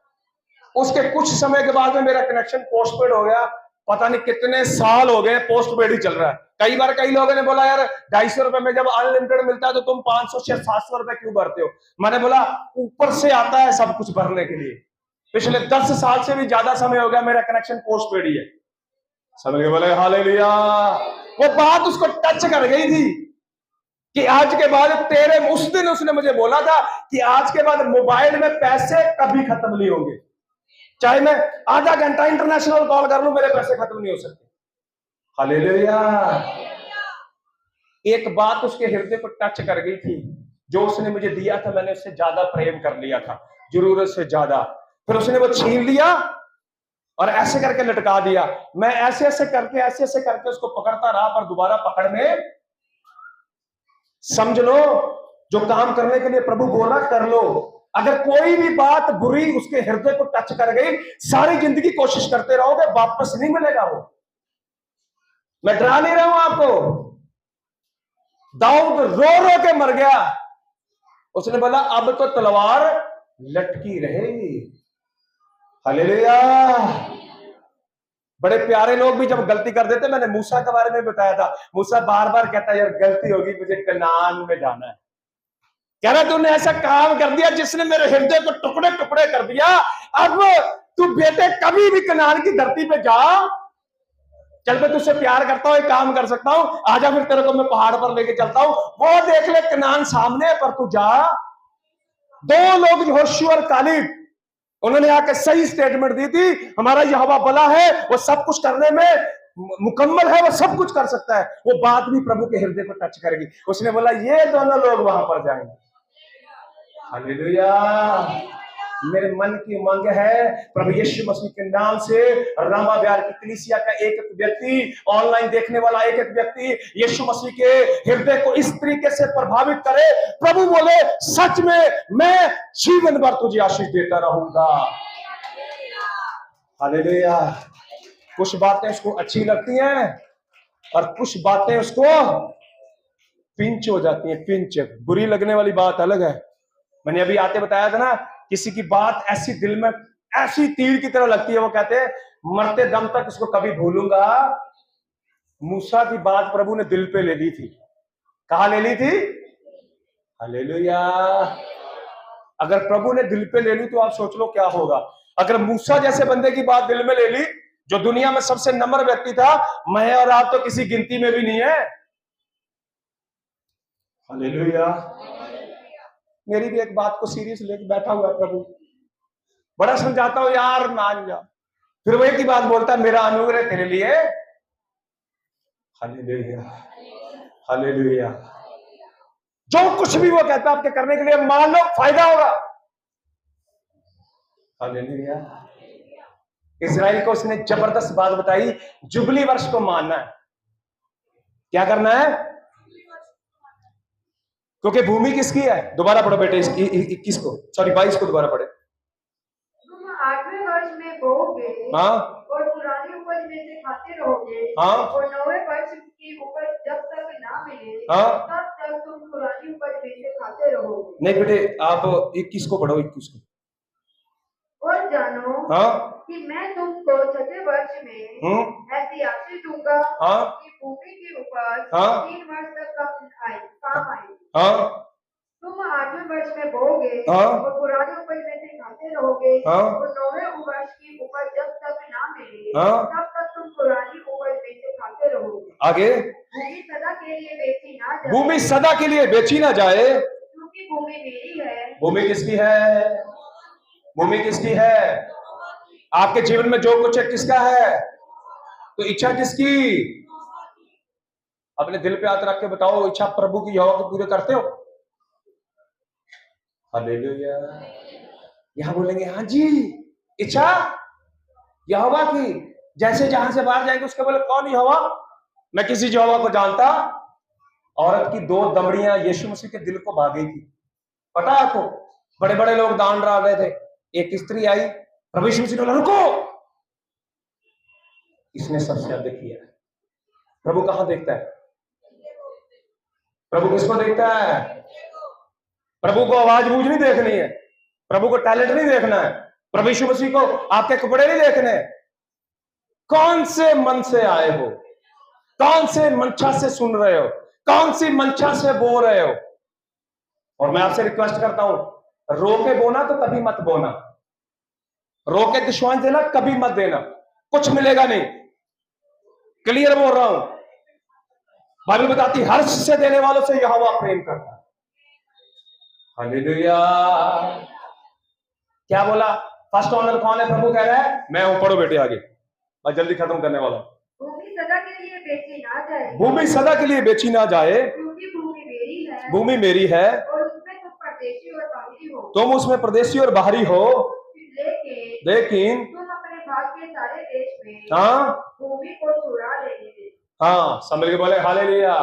उसके कुछ समय के बाद में मेरा कनेक्शन पोस्टपेड हो गया, पता नहीं कितने साल हो गए पोस्टपेड ही चल रहा है। कई बार कई लोगों ने बोला, यार 250 रुपए में जब अनलिमिटेड मिलता है तो तुम 500 से 700 रुपए क्यों भरते हो? मैंने बोला ऊपर से आता है सब कुछ भरने के लिए। पिछले 10 साल से भी ज्यादा समय हो गया मेरा कनेक्शन पोस्टपेड ही है। समझ गए? बोले हालेलुया। वो बात उसको टच कर गई थी कि आज के बाद तेरे, उस दिन उसने मुझे बोला था कि आज के बाद मोबाइल में पैसे कभी खत्म नहीं होंगे, चाहे मैं आधा घंटा इंटरनेशनल कॉल कर लूं, मेरे पैसे खत्म नहीं हो सकते। हालेलुया। एक बात उसके हृदय को टच कर गई थी, जो उसने मुझे दिया था मैंने उससे ज्यादा प्रेम कर लिया था, जरूरत से ज्यादा। फिर उसने वो छीन लिया और ऐसे करके लटका दिया। मैं ऐसे ऐसे करके उसको पकड़ता रहा, पर दोबारा पकड़ में, समझ लो जो काम करने के लिए प्रभु बोल रहा कर लो। अगर कोई भी बात बुरी उसके हृदय को टच कर गई, सारी जिंदगी कोशिश करते रहोगे, वापस नहीं मिलेगा वो। मैं डरा नहीं रहा हूं आपको। दाऊद रो रो के मर गया, उसने बोला अब तो तलवार लटकी रहेगी। हालेलुया। बड़े प्यारे लोग भी जब गलती कर देते, मैंने मूसा के बारे में बताया था, मूसा बार बार कहता है यार गलती होगी, मुझे कनान में जाना है। कह रहा तूने ऐसा काम कर दिया जिसने मेरे हृदय को टुकड़े टुकड़े कर दिया, अब तू बेटे कभी भी कनान की धरती पे जा, चल मैं तुझसे प्यार करता हूं, एक काम कर सकता हूं, आजा फिर तेरे को मैं पहाड़ पर लेके चलता हूं, वो देख ले कनान सामने, पर तू जा। 2 लोग यहोशू और कालेब, उन्होंने आके सही स्टेटमेंट दी थी, हमारा यहोवा भला है, वो सब कुछ करने में मुकम्मल है, वो सब कुछ कर सकता है। वो बात भी प्रभु के हृदय को टच करेगी। उसने बोला ये दोनों लोग वहां पर जाएंगे। हालेलुया। मेरे मन की उमंग है प्रभु यीशु मसीह के नाम से रामा बिहार की कलीसिया का एक व्यक्ति, ऑनलाइन देखने वाला एक व्यक्ति यीशु मसीह के हृदय को इस तरीके से प्रभावित करे, प्रभु बोले सच में मैं जीवन भर तुझे आशीष देता रहूंगा। हालेलुया। कुछ बातें उसको अच्छी लगती हैं और कुछ बातें उसको पिंच हो जाती हैं। पिंच, बुरी लगने वाली बात अलग है। मैंने अभी आते बताया था ना, किसी की बात ऐसी दिल में ऐसी तीर की तरह लगती है, वो कहते हैं मरते दम तक इसको कभी भूलूंगा। मूसा की बात प्रभु ने दिल पे ले ली थी। कहां ले ली थी? हालेलुया। अगर प्रभु ने दिल पे ले ली तो आप सोच लो क्या होगा। अगर मूसा जैसे बंदे की बात दिल में ले ली, जो दुनिया में सबसे नंबर व्यक्ति था, मैं और आप तो किसी गिनती में भी नहीं है। हालेलुया। मेरी भी एक बात को सीरियस लेके बैठा हुआ है प्रभु, बड़ा समझाता हूं यार मान जा, फिर वही की बात बोलता है मेरा अनुग्रह तेरे लिए। हालेलुया। हालेलुया। जो कुछ भी वो कहता है आपके करने के लिए, मान लो फायदा होगा। हालेलुया। इजराइल को उसने जबरदस्त बात बताई, जुबली वर्ष को मानना है। क्या करना है? क्योंकि भूमि किसकी है? दोबारा पढ़ो बेटे 21 को, सॉरी 22 को दोबारा पढ़े। तुम 8वें वर्ष में बोओगे, हाँ, और पुरानी उपज में से खाते रहोगे, हाँ, और 9वें वर्ष की उपज जब तक ना मिले, हाँ, तब तक तुम पुरानी उपज में से खाते रहोगे। नहीं बेटे आप 21 को पढ़ो, 21 को। और जानो, हाँ, कि मैं तुमको 6वें वर्ष में ऐसी आशीष दूंगा, हाँ, कि भूमि की उपज, हाँ, 3 वर्ष तक काम आएगी। हाँ, तुम 8वें वर्ष में बोओगे, हाँ, और पुरानी उपज में से खाते रहोगे, हाँ, और 9वें वर्ष की उपज जब तक ना मिले, हाँ, तब तक तुम पुरानी उपज में से खाते रहोगे। आगे, भूमि सदा के लिए बेची ना जाए, भूमि सदा के लिए बेची ना जाए, क्योंकि भूमि मेरी है। भूमि किसकी है? भूमि किसकी है? आपके जीवन में जो कुछ है किसका है? तो इच्छा किसकी? अपने दिल पे हाथ रख के बताओ, इच्छा प्रभु की यहोवा की पूरे करते हो? हालेलुया। यहां बोलेंगे हाँ जी, इच्छा यहोवा की। जैसे जहां से बाहर जाएंगे उसके बोले कौन यहोवा? मैं किसी यहोवा को जानता। औरत की 2 दमड़ियां यीशु मसीह के दिल को भा गई थी। पता है आपको? बड़े बड़े लोग दान डाल रहे थे, एक स्त्री आई, प्रभु यीशु मसीह ने बोला रुको, इसने सबसे अधिक किया है। प्रभु कहां देखता है? प्रभु किसको देखता है? प्रभु को आवाज बूझ नहीं देखनी है, प्रभु को टैलेंट नहीं देखना है, प्रभु यीशु मसीह को आपके कपड़े नहीं देखने। कौन से मन से आए हो, कौन से मंशा से सुन रहे हो, कौन सी मंशा से बोल रहे हो। और मैं आपसे रिक्वेस्ट करता हूं, रो के बोना तो कभी मत बोना, रो के दुश्मन देना कभी मत देना, कुछ मिलेगा नहीं। क्लियर बोल रहा हूं, बाइबल बताती हर्ष से देने वालों से यहोवा प्रेम करता है। हालेलुया। क्या बोला? फर्स्ट ऑनर कौन है? प्रभु कह रहा है मैं हूं। पढ़ो बेटे आगे, मैं जल्दी खत्म करने वाला हूं। भूमि सदा के लिए बेची ना जाए, भूमि सदा के लिए बेची ना जाए, क्योंकि भूमि मेरी है, भूमि मेरी है, और उसमें तुम परदेशी और बाहरी हो, तुम उसमें परदेशी और बाहरी हो, लेकिन तुम अपने भाग के सारे देश में हाँ भूमि को छुड़ा लेंगे। हाँ, समझ के बोले हालेलुया।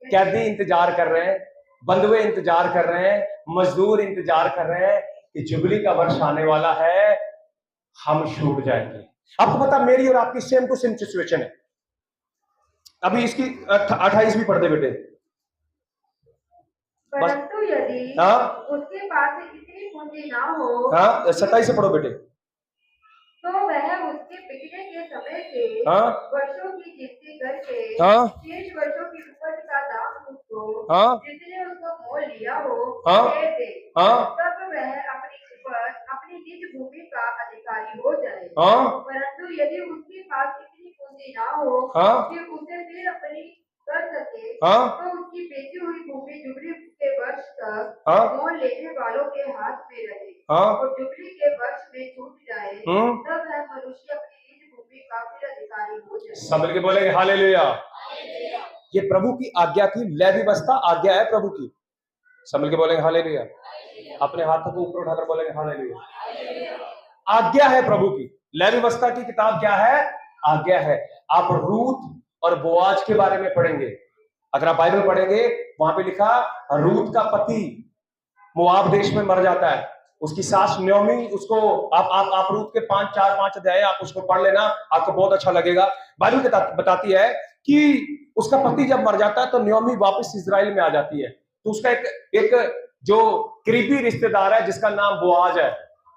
कैदी इंतजार कर रहे हैं, बंधुए इंतजार कर रहे हैं, मजदूर इंतजार कर रहे हैं कि जुबली का वर्ष आने वाला है, हम छूट जाएंगे। आपको पता मेरी और आपकी सेम टू सेम सिचुएशन है। अभी इसकी 28वीं पढ़ दे बेटे। परंतु यदि उसके पास इतनी पूंजी ना हो, 27 से पढ़ो बेटे, तो वह उसके बिकने के समय से वर्षों की गिनती करके शेष वर्षों की उपज का दाम उसको जिसने उसको मोल लिया हो दे दे, तब वह अपनी उपज अपनी निज भूमि का अधिकारी हो जाए। परंतु यदि उसके पास इतनी पूंजी ना हो कि उसे फिर अपनी कर सके, तो उसकी बेची हुई भूमि जुबली के वर्ष तक मोल लेने वालों के हाथ में रहे, और जुबली के वर्ष में छूट जाए, तब वह मनुष्य अपनी निज भूमि का फिर अधिकारी हो जाए। सब मिलके बोलेंगे हालेलुया। ये प्रभु की आज्ञा की लय व्यवस्था आज्ञा है प्रभु की। सब मिलके बोलेंगे हालेलुया। अपने हाथों को ऊपर उठाकर बोलेंगे हालेलुया। आज्ञा है प्रभु की। लय व्यवस्था की किताब क्या है? आज्ञा है। आप रूथ और बोआज के बारे में पढ़ेंगे, अगर आप बाइबल पढ़ेंगे वहां पे लिखा रूथ का पति मोआब देश में मर जाता है, उसकी सास न्योमी उसको आप रूथ के 4-5 अध्याय आप उसको पढ़ लेना, आपको बहुत अच्छा लगेगा। बाइबल बताती है कि उसका पति जब मर जाता है तो न्योमी वापस इजराइल में आ जाती है। तो उसका एक जो करीबी रिश्तेदार है जिसका नाम बोआज है,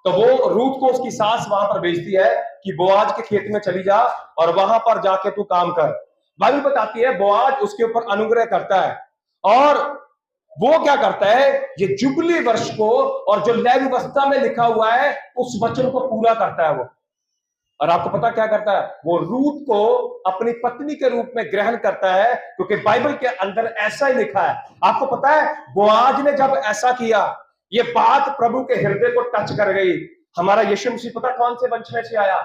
तो वो रूथ को उसकी सास वहां पर भेजती है कि बोआज के खेत में चली जा और वहां पर जाके तू काम कर। बाइबल बताती है बोआज उसके ऊपर अनुग्रह करता है, और वो क्या करता है, ये जुबली वर्ष को और जो लय व्यवस्था में लिखा हुआ है उस वचन को पूरा करता है वो। और आपको पता क्या करता है? वो रूथ को अपनी पत्नी के रूप में ग्रहण करता है, क्योंकि बाइबल के अंदर ऐसा ही लिखा है। आपको पता है बोआज ने जब ऐसा किया, ये बात प्रभु के हृदय को टच कर गई। हमारा यीशु मसीह पता कौन से वंश में से आया?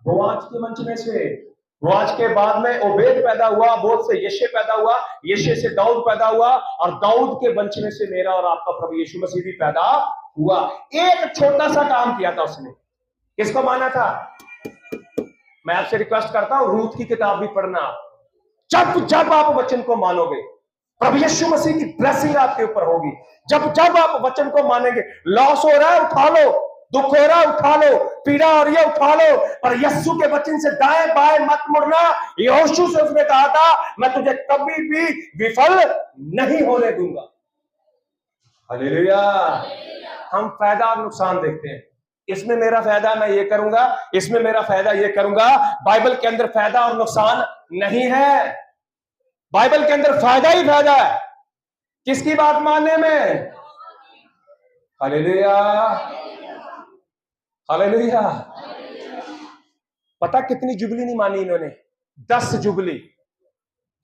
बोआज के वंश में से। बोआज के बाद में ओबेद पैदा हुआ, बोध से यिशै पैदा हुआ, यिशै से दाऊद पैदा हुआ, और दाऊद के वंश में से मेरा और आपका प्रभु यीशु मसीह भी पैदा हुआ। एक छोटा सा काम किया था उसने, किसको माना था? मैं आपसे रिक्वेस्ट करता हूं, रूथ की किताब भी पढ़ना। जब जब आप वचन को मानोगे, प्रभु यीशु मसीह की ब्लेसिंग आपके ऊपर होगी। जब जब आप वचन को मानेंगे। लॉस हो रहा है, उठा लो। दुख हो रहा है, उठा लो। पीड़ा हो रही है, उठा लो। पर यीशु के वचन से दाएं बाएं मत मुड़ना। यहोशू से उसने कहा था, मैं तुझे कभी भी विफल नहीं होने दूंगा। हालेलुया। हम फायदा और नुकसान देखते हैं। इसमें मेरा फायदा मैं ये करूंगा, इसमें मेरा फायदा ये करूंगा। बाइबल के अंदर फायदा और नुकसान नहीं है। बाइबल के अंदर फायदा ही फायदा है। किसकी बात मानने में? Hallelujah, hallelujah. पता कितनी जुबली नहीं मानी इन्होंने? 10 जुबली।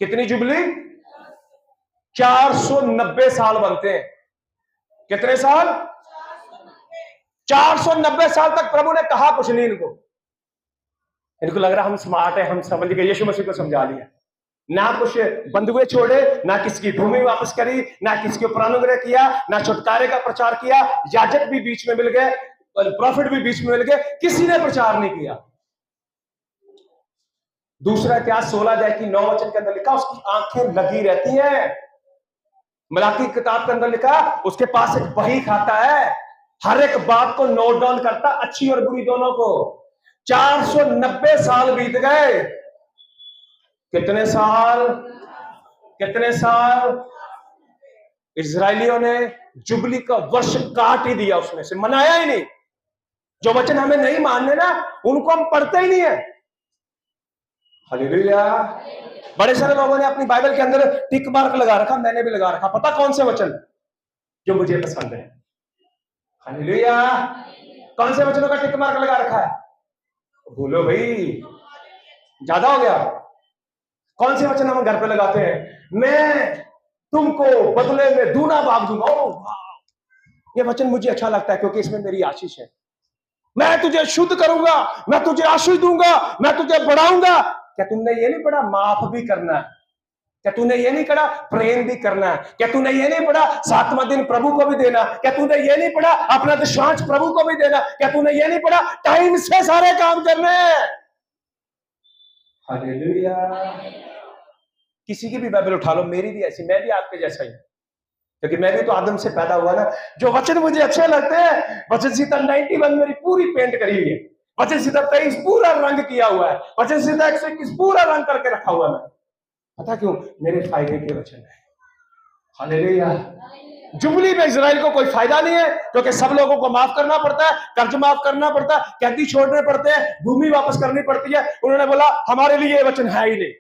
कितनी जुबली? 490 साल बनते हैं। कितने साल? 490 साल तक प्रभु ने कहा कुछ नहीं इनको लग रहा हम स्मार्ट है, हम समझ गए, यीशु मसीह को समझा लिया। ना कुछ बंधुए छोड़े, ना किसकी भूमि वापस करी, ना किसके ऊपर अनुग्रह किया, ना छुटकारे का प्रचार किया। याजक भी बीच में मिल गए, प्रॉफिट भी बीच में मिल गए, किसी ने प्रचार नहीं किया। दूसरा इतिहास 16:9 के अंदर लिखा, उसकी आंखें लगी रहती हैं। मलाकी की किताब के अंदर लिखा, उसके पास एक बही खाता है, हर एक बात को नोट डाउन करता, अच्छी और बुरी दोनों को। 490 साल बीत गए। कितने साल? कितने साल? इजरायलियों ने जुबली का वर्ष काट ही दिया, उसमें से मनाया ही नहीं। जो वचन हमें नहीं मानने ना, उनको हम पढ़ते ही नहीं है। हालेलुया। बड़े सारे लोगों ने अपनी बाइबल के अंदर टिक मार्क लगा रखा, मैंने भी लगा रखा। पता कौन से वचन जो मुझे पसंद है? हालेलुया। कौन से वचनों का टिक मार्क लगा रखा है? बोलो भाई, ज्यादा हो गया। कौन से वचन हम घर पे लगाते हैं? मैं तुमको बदले में दूना भाग दूंगा। ये वचन मुझे अच्छा लगता है क्योंकि इसमें मेरी आशीष है। मैं तुझे शुद्ध करूंगा, मैं तुझे आशीष दूंगा, मैं तुझे बढ़ाऊंगा। क्या तुमने ये नहीं पढ़ा माफ भी करना है? क्या तूने ये नहीं पढ़ा प्रेम भी करना है? क्या तूने ये नहीं पढ़ा 7वां दिन प्रभु को भी देना? क्या तूने ये नहीं पढ़ा अपना दशांश प्रभु को भी देना? क्या तूने ये नहीं पढ़ा टाइम से सारे काम करने हैं? हालेलुया। किसी की भी बाइबल उठा लो, मेरी भी ऐसी, मैं भी आपके जैसा ही, क्योंकि मैं भी तो आदम से पैदा हुआ ना। जो वचन मुझे अच्छे लगते हैं, वचन सीता 91 मेरी पूरी पेंट करी हुई है, वचन सीता 23 पूरा रंग किया हुआ है, वचन सीता 121 पूरा रंग करके रखा हुआ है। पता क्यों? मेरे फायदे के वचन है। हालेलुया। जुबली में इजराइल को कोई फायदा नहीं है, क्योंकि सब लोगों को माफ करना पड़ता है, कर्ज माफ करना पड़ता है, कैदी छोड़ने पड़ते हैं, भूमि वापस करनी पड़ती है। उन्होंने बोला हमारे लिए ये वचन है ही नहीं।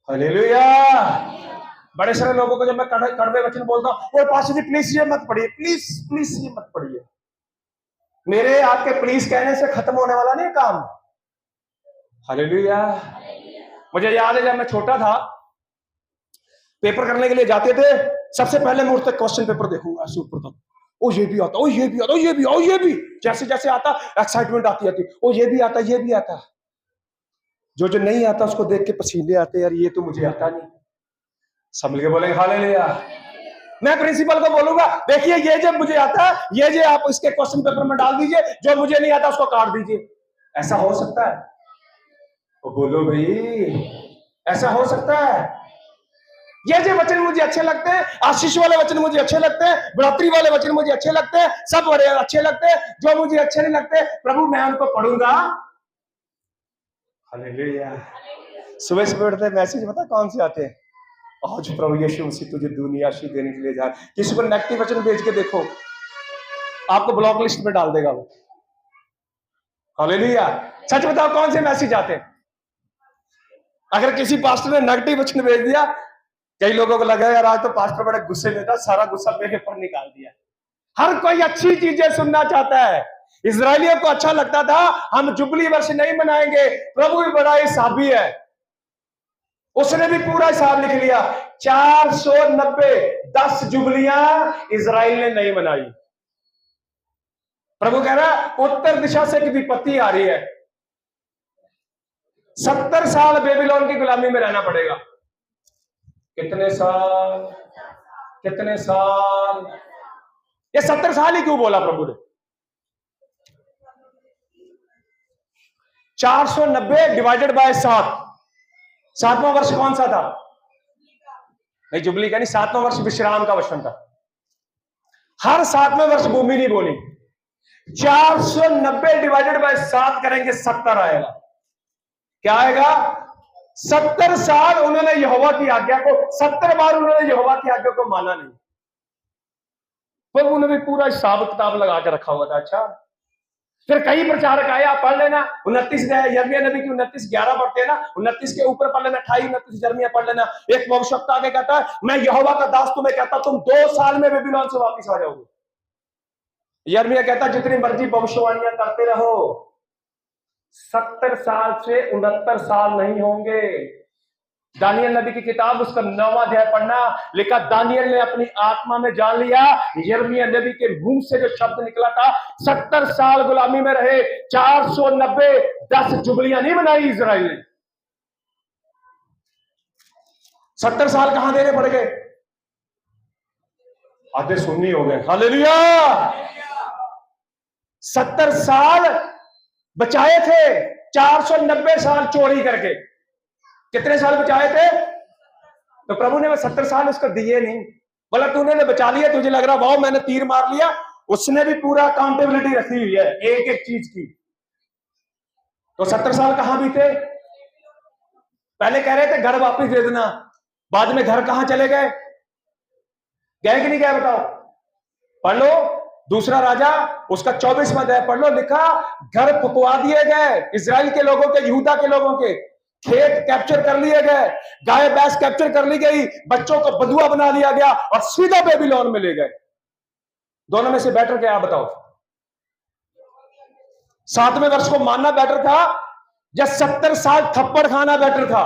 हालेलुया। बड़े सारे लोगों को जब मैं कड़वे वचन बोलता हूं, वो पास जी प्लीज ये मत पढ़िए, प्लीज प्लीज ये मत पढ़िए। मेरे आपके प्लीज कहने से खत्म होने वाला नहीं काम। हालेलुया। मुझे याद है जब मैं छोटा था, पेपर करने के लिए जाते थे, सबसे पहले मैं उठते क्वेश्चन पेपर देखूंगा, ऐसे ऊपर तक, ओ ये भी आता, ओ ये भी आता, ओ ये भी, ओ ये भी, जैसे जैसे आता एक्साइटमेंट आती आती, ओ ये भी आता, ये भी आता। जो जो नहीं आता उसको देख के पसीने आते, यार ये तो मुझे आता नहीं। सब मिलके बोलेंगे हालेलुया। मैं प्रिंसिपल को बोलूंगा, देखिए ये जब मुझे आता है, ये जो आप इसके क्वेश्चन पेपर में डाल दीजिए, जो मुझे नहीं आता उसको काट दीजिए। ऐसा हो सकता है? तो बोलो भाई, ऐसा हो सकता है? ये जो वचन मुझे अच्छे लगते हैं, आशीष वाले वचन मुझे अच्छे लगते हैं, बढ़ोतरी वाले वचन मुझे अच्छे लगते हैं, सब बड़े अच्छे लगते हैं। जो मुझे अच्छे नहीं लगते, प्रभु मैं उनको पढ़ूंगा। हालेलुया। सुबह सुबह उठते मैसेज पता कौन से आते हैं? आज प्रभु यीशु मसीह तुझे दुनिया आशीष देने के लिए जा। किसी को नेगेटिव वचन भेज के देखो, आपको ब्लॉक लिस्ट में डाल देगा वो। हालेलुया। सच बताओ कौन से मैसेज आते हैं? अगर किसी पास्टर ने नेगेटिव वचन भेज दिया, कई लोगों को लगा यार आज तो पास्टर बड़े गुस्से में था, सारा गुस्सा मेरे पर निकाल दिया। हर कोई अच्छी चीजें सुनना चाहता है। इजरायलियों को अच्छा लगता था हम जुबली वर्ष नहीं मनाएंगे, प्रभु भी बड़ा हिसाबी है, उसने भी पूरा हिसाब लिख लिया। 490 10 जुबलियां इजराइल ने नहीं मनाई। प्रभु कह रहा उत्तर दिशा से एक विपत्ति आ रही है, 70 साल बेबीलोन की गुलामी में रहना पड़ेगा। कितने साल? कितने साल? ये 70 साल ही क्यों बोला प्रभु ने? 490 डिवाइडेड बाय 7। 7वां वर्ष कौन सा था? नहीं, जुबली का नहीं, 7वां वर्ष विश्राम का वचन था। हर 7वें वर्ष भूमि नहीं बोली। 490 डिवाइडेड बाय 7 करेंगे 70 आएगा। क्या आएगा? 70 साल उन्होंने यहोवा की आज्ञा को, 70 बार उन्होंने यहोवा की आज्ञा को माना नहीं, पर उन्होंने पूरा हिसाब किताब लगा के रखा हुआ था। अच्छा, फिर कई प्रचारक आए, आप पढ़ लेना 29 यिर्मयाह नबी की 29:11 पढ़ते हैं ना, 29 के ऊपर पढ़ लेना, 28 29 यिर्मयाह पढ़ लेना। एक भविष्यवक्ता आगे कहता है, मैं यहोवा का दास तुम्हें कहता तुम 2 साल में बेबीलोन से वापस आ जाओगे। यिर्मयाह कहता जितनी मर्जी भविष्यवाणियां करते रहो, 70 साल से 69 साल नहीं होंगे। दानियल नबी की किताब उसका 9वां अध्याय पढ़ना, लिखा दानियल ने अपनी आत्मा में जान लिया, यिर्मयाह नबी के मुंह से जो शब्द निकला था, 70 साल गुलामी में रहे, 490 10 जुबलियां नहीं बनाई इजराइल ने। 70 साल कहां देने पड़ गए? आधे सुन्नी हो गए। हालेलुया। 70 साल बचाए थे, 490 साल चोरी करके। कितने साल बचाए थे? तो प्रभु ने वो 70 साल उसको दिए नहीं। बोला तूने बचा लिया, तुझे लग रहा वाह मैंने तीर मार लिया। उसने भी पूरा अकाउंटेबिलिटी रखी हुई है एक एक चीज की। तो 70 साल कहां बीते? पहले कह रहे थे घर वापस दे देना, बाद में घर कहां चले गए? गए कि नहीं गए बताओ? पढ़ लो दूसरा राजा उसका 24वां अध्याय पढ़ लो, लिखा घर फुकवा दिए गए इजराइल के लोगों के, यहूदा के लोगों के। खेत कैप्चर कर लिए गए, गाय भैंस कैप्चर कर ली गई, बच्चों को बंधुआ बना लिया गया और सीधा बेबीलोन में ले गए। दोनों में से बेटर क्या बताओ? 7वें वर्ष को मानना बेटर था या 70 साल थप्पड़ खाना बेटर था?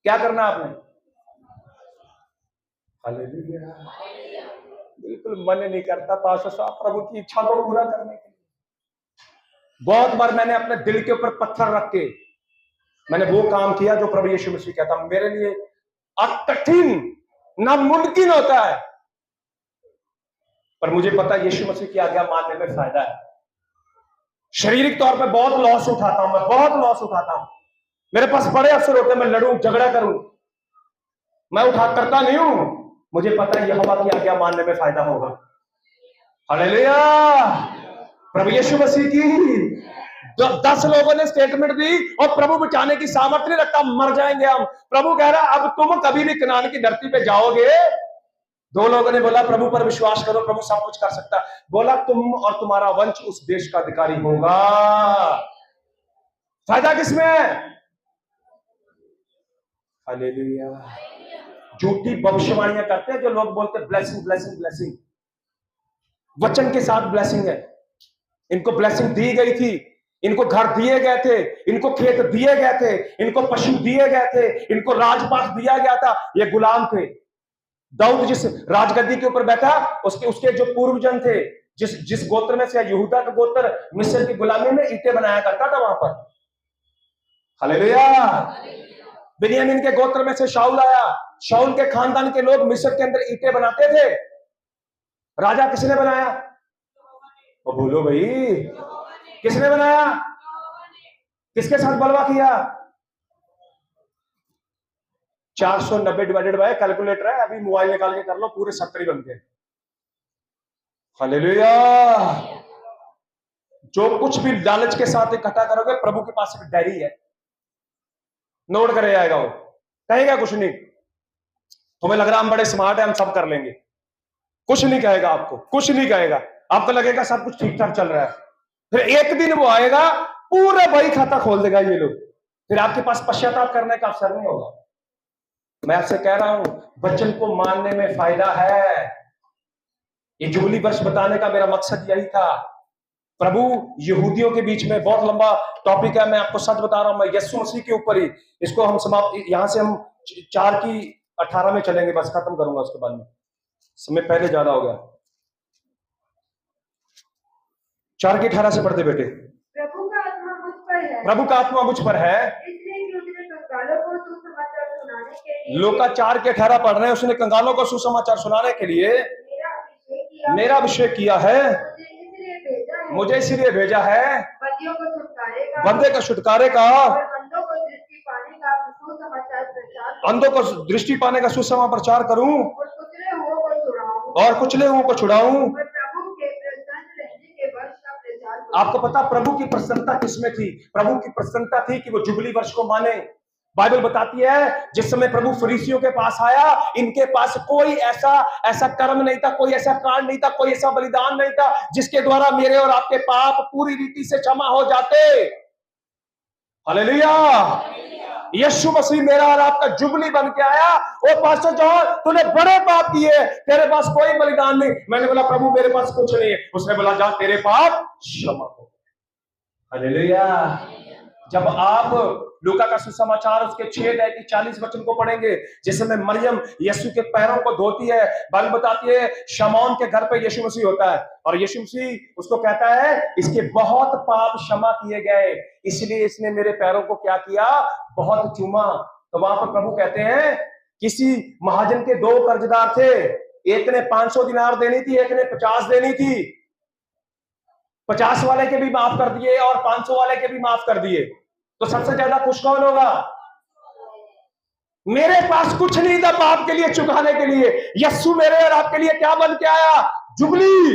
क्या करना आपने? हालेलुया। बिल्कुल मन नहीं करता पास्टर साहब प्रभु की इच्छा को पूरा करने के लिए। बहुत बार मैंने अपने दिल के ऊपर पत्थर रख के मैंने वो काम किया जो प्रभु यीशु मसीह कहता मेरे लिए कठिन नामुमकिन होता है, पर मुझे पता यीशु मसीह की आज्ञा मानने में फायदा है। शारीरिक तौर पे बहुत लॉस उठाता हूं, मैं बहुत लॉस उठाता हूं। मेरे पास बड़े अवसर होते हैं, मैं लड़ूं झगड़ा करूं, मैं करता नहीं हूं। मुझे पता है यहोवा की आज्ञा मानने में फायदा होगा। हालेलुया। प्रभु यीशु मसीह की 10 लोगों ने स्टेटमेंट दी और प्रभु बचाने की सामर्थ्य नहीं रखता, मर जाएंगे हम। प्रभु कह रहा अब तुम कभी भी कनान की धरती पे जाओगे। 2 लोगों ने बोला प्रभु पर विश्वास करो, प्रभु सब कुछ कर सकता। बोला तुम और तुम्हारा वंश उस देश का अधिकारी होगा। फायदा किसमें है? हालेलुया। झूठी भविष्यवाणियां करते हैं जो लोग बोलते हैं ब्लेसिंग ब्लेसिंग ब्लेसिंग। वचन के साथ ब्लेसिंग है। इनको ब्लेसिंग दी गई थी, इनको घर दिए गए थे, इनको खेत दिए गए थे, इनको पशु दिए गए थे, इनको राजपाट दिया गया था। ये गुलाम थे। दाऊद जिस राजगद्दी के ऊपर बैठा, उसके जो पूर्वजन थे, जिस गोत्र में से यहूदा का गोत्र मिस्र की गुलामी में ईंटें बनाया करता था वहां पर। हालेलुया। बिन्यामीन के गोत्र में से शाऊल आया, शाऊल के खानदान के लोग मिस्र के अंदर ईंटें बनाते थे। राजा किसने बनाया? वो बोलो भाई, किसने बनाया? किसके साथ बलवा किया? 490 डिवाइडेड बाय कैलकुलेटर है, अभी मोबाइल निकाल के कर लो, पूरे 70 बन गए। हालेलुया। जो कुछ भी लालच के साथ इकट्ठा करोगे, प्रभु के पास एक डायरी है, नोट करे जाएगा। वो कहेगा कुछ नहीं। तुम्हें लग रहा हम बड़े स्मार्ट है, हम सब कर लेंगे, कुछ नहीं कहेगा आपको, कुछ नहीं कहेगा। आपको लगेगा सब कुछ ठीक ठाक चल रहा है। फिर एक दिन वो आएगा, पूरा बही खाता खोल देगा ये लोग, फिर आपके पास पश्चाताप करने का अवसर नहीं होगा। मैं आपसे कह रहा हूं, वचन को मानने में फायदा है। ये जुबली वर्ष बताने का मेरा मकसद यही था। प्रभु यहूदियों के बीच में बहुत लंबा टॉपिक है, मैं आपको सच बता रहा हूं, मैं यीशु मसीह के ऊपर ही इसको हम समाप्त, यहां से हम 4:18 में चलेंगे, बस खत्म करूंगा उसके बाद में, समय पहले ज्यादा हो गया। 4:18 से पढ़ते बेटे। प्रभु का आत्मा मुझ पर है, प्रभु का आत्मा मुझ पर है, इसलिए कि उसने कंगालों को सुसमाचार सुनाने के लिए, लोका 4:18 पढ़ रहे हैं, उसने कंगालों को सुसमाचार सुनाने के लिए मेरा अभिषेक किया है, मुझे इसलिए भेजा है। बंदे का छुटकारे का, और अंधों को दृष्टि पाने का सुसमाचार प्रचार, अंधों को दृष्टि पाने का सुसमाचार करूं, और कुचले हुओं को छुड़ाऊं, और कुचले हुओं को छुड़ाऊं। और प्रभु के प्रसन्न रहने के वर्ष का प्रचार करूं। आपको पता प्रभु की प्रसन्नता किसमें थी? प्रभु की प्रसन्नता थी कि वो जुबली वर्ष को माने। बाइबल बताती है जिस समय प्रभु फरीसियों के पास आया, इनके पास कोई ऐसा कर्म नहीं था, कोई ऐसा कांड नहीं था, कोई ऐसा बलिदान नहीं था जिसके द्वारा मेरे और आपके पाप पूरी रीति से क्षमा हो जाते। हालेलुया। यीशु मसीह मेरा और आपका जुबली बन के आया। ओ पास्टर जॉन, तूने बड़े पाप किए, तेरे पास कोई बलिदान नहीं। मैंने बोला प्रभु मेरे पास कुछ नहीं है। उसने बोला जा तेरे पाप क्षमा हो गए। हालेलुया। जब आप लूका का सुसमाचार उसके 6 अध्याय की 40 वचन को पढ़ेंगे, जिस समय मरियम यीशु के पैरों को धोती है, बाइबल बताती है शमौन के घर पे यीशु मसीह होता है और यीशु मसीह उसको कहता है इसके बहुत पाप क्षमा किए गए, इसलिए इसने मेरे पैरों को क्या किया, बहुत चूमा। तो वहां पर प्रभु कहते हैं किसी महाजन के 2 कर्जदार थे, एक ने 500 दिनार देनी थी, एक ने 50 देनी थी। 50 वाले के भी माफ कर दिए और 500 वाले के भी माफ कर दिए। तो सबसे ज्यादा खुश कौन होगा? मेरे पास कुछ नहीं था पाप के लिए चुकाने के लिए, यीशु मेरे और आपके लिए क्या बन के आया? जुबली।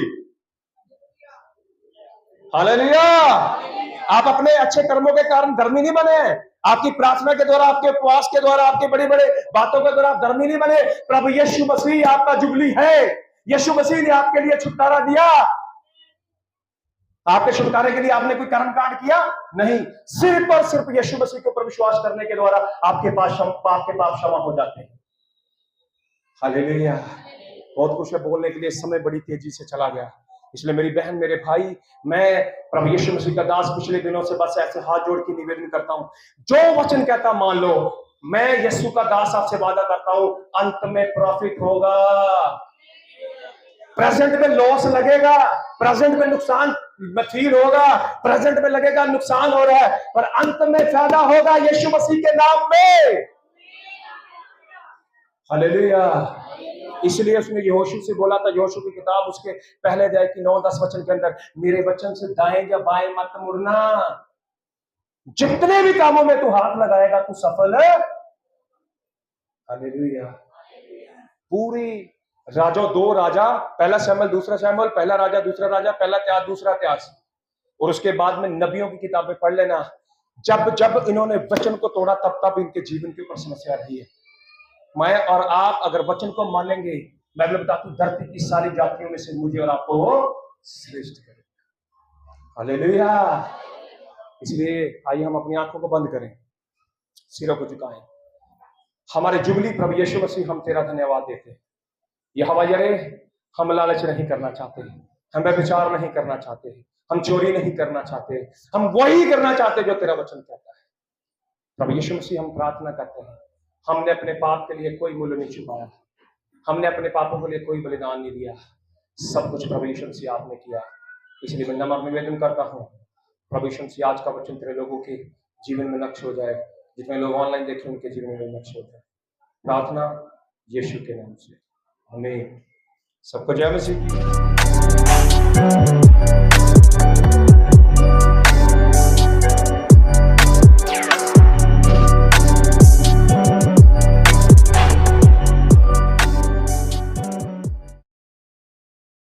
हालेलुया। आप अपने अच्छे कर्मों के कारण धर्मी नहीं बने, आपकी प्रार्थना के द्वारा, आपके उपवास के द्वारा, आपके बड़ी बड़े बातों के द्वारा आप धर्मी नहीं बने। प्रभु यीशु मसीह आपका जुबली है। यीशु मसीह ने आपके लिए छुटकारा दिया। आपके छुटकारे के लिए आपने कोई कर्म कांड किया नहीं, सिर्फ और सिर्फ यीशु मसीह के ऊपर विश्वास करने के द्वारा आपके पाप क्षमा हो जाते हैं। हालेलुया। बहुत कुछ है बोलने के लिए, समय बड़ी तेजी से चला गया, इसलिए मेरी बहन, मेरे भाई, मैं प्रभु यीशु मसीह का दास पिछले दिनों से बस ऐसे हाथ जोड़ के निवेदन करता हूं, जो वचन कहता मान लो। मैं यीशु का दास आपसे वादा करता हूं, अंत में प्रॉफिट होगा। प्रेजेंट में लॉस लगेगा, प्रेजेंट में नुकसान फील होगा, प्रेजेंट में लगेगा नुकसान हो रहा है, पर अंत में फायदा होगा यीशु मसीह के नाम में। हालेलुया। इसलिए उसने यहोशू से बोला था, यहोशू की किताब उसके पहले अध्याय की 9-10 वचन के अंदर, मेरे वचन से दाएं या बाएं मत मुड़ना, जितने भी कामों में तू हाथ लगाएगा तू सफल है। हालेलुया। पूरी राजा, 2 राजा, पहला शमूएल दूसरा शमूएल, पहला राजा दूसरा राजा, पहला इतिहास दूसरा इतिहास, और उसके बाद में नबियों की किताबें पढ़ लेना। जब जब इन्होंने वचन को तोड़ा तब तब इनके जीवन के ऊपर समस्या रही है। मैं और आप अगर वचन को मानेंगे, मैं बताती हूँ धरती की सारी जातियों में से मुझे और आपको श्रेष्ठ करेगा। हालेलुया। इसलिए आइए हम अपनी आंखों को बंद करें, सिरों को झुकाएं। हमारे जुबली प्रभु यीशु मसीह, हम तेरा धन्यवाद देते हैं। यहोवा यरे, हम लालच नहीं करना चाहते, हम व्यभिचार नहीं करना चाहते, हम चोरी नहीं करना चाहते, हम वही करना चाहते जो तेरा वचन कहता है। प्रभु यीशु मसीह, हम प्रार्थना करते हैं, हमने अपने पाप के लिए कोई मूल्य नहीं चुकाया, हमने अपने पापों के लिए कोई बलिदान नहीं दिया, सब कुछ प्रभु यीशु मसीह आपने किया। इसलिए मैं नम्र निवेदन करता हूँ, प्रभु यीशु मसीह आज का वचन तेरे लोगों के जीवन में नक्श हो जाए, जितने लोग ऑनलाइन देखें उनके जीवन में नक्श हो जाए। प्रार्थना यीशु के नाम से, आमीन। सबको जय मसीह।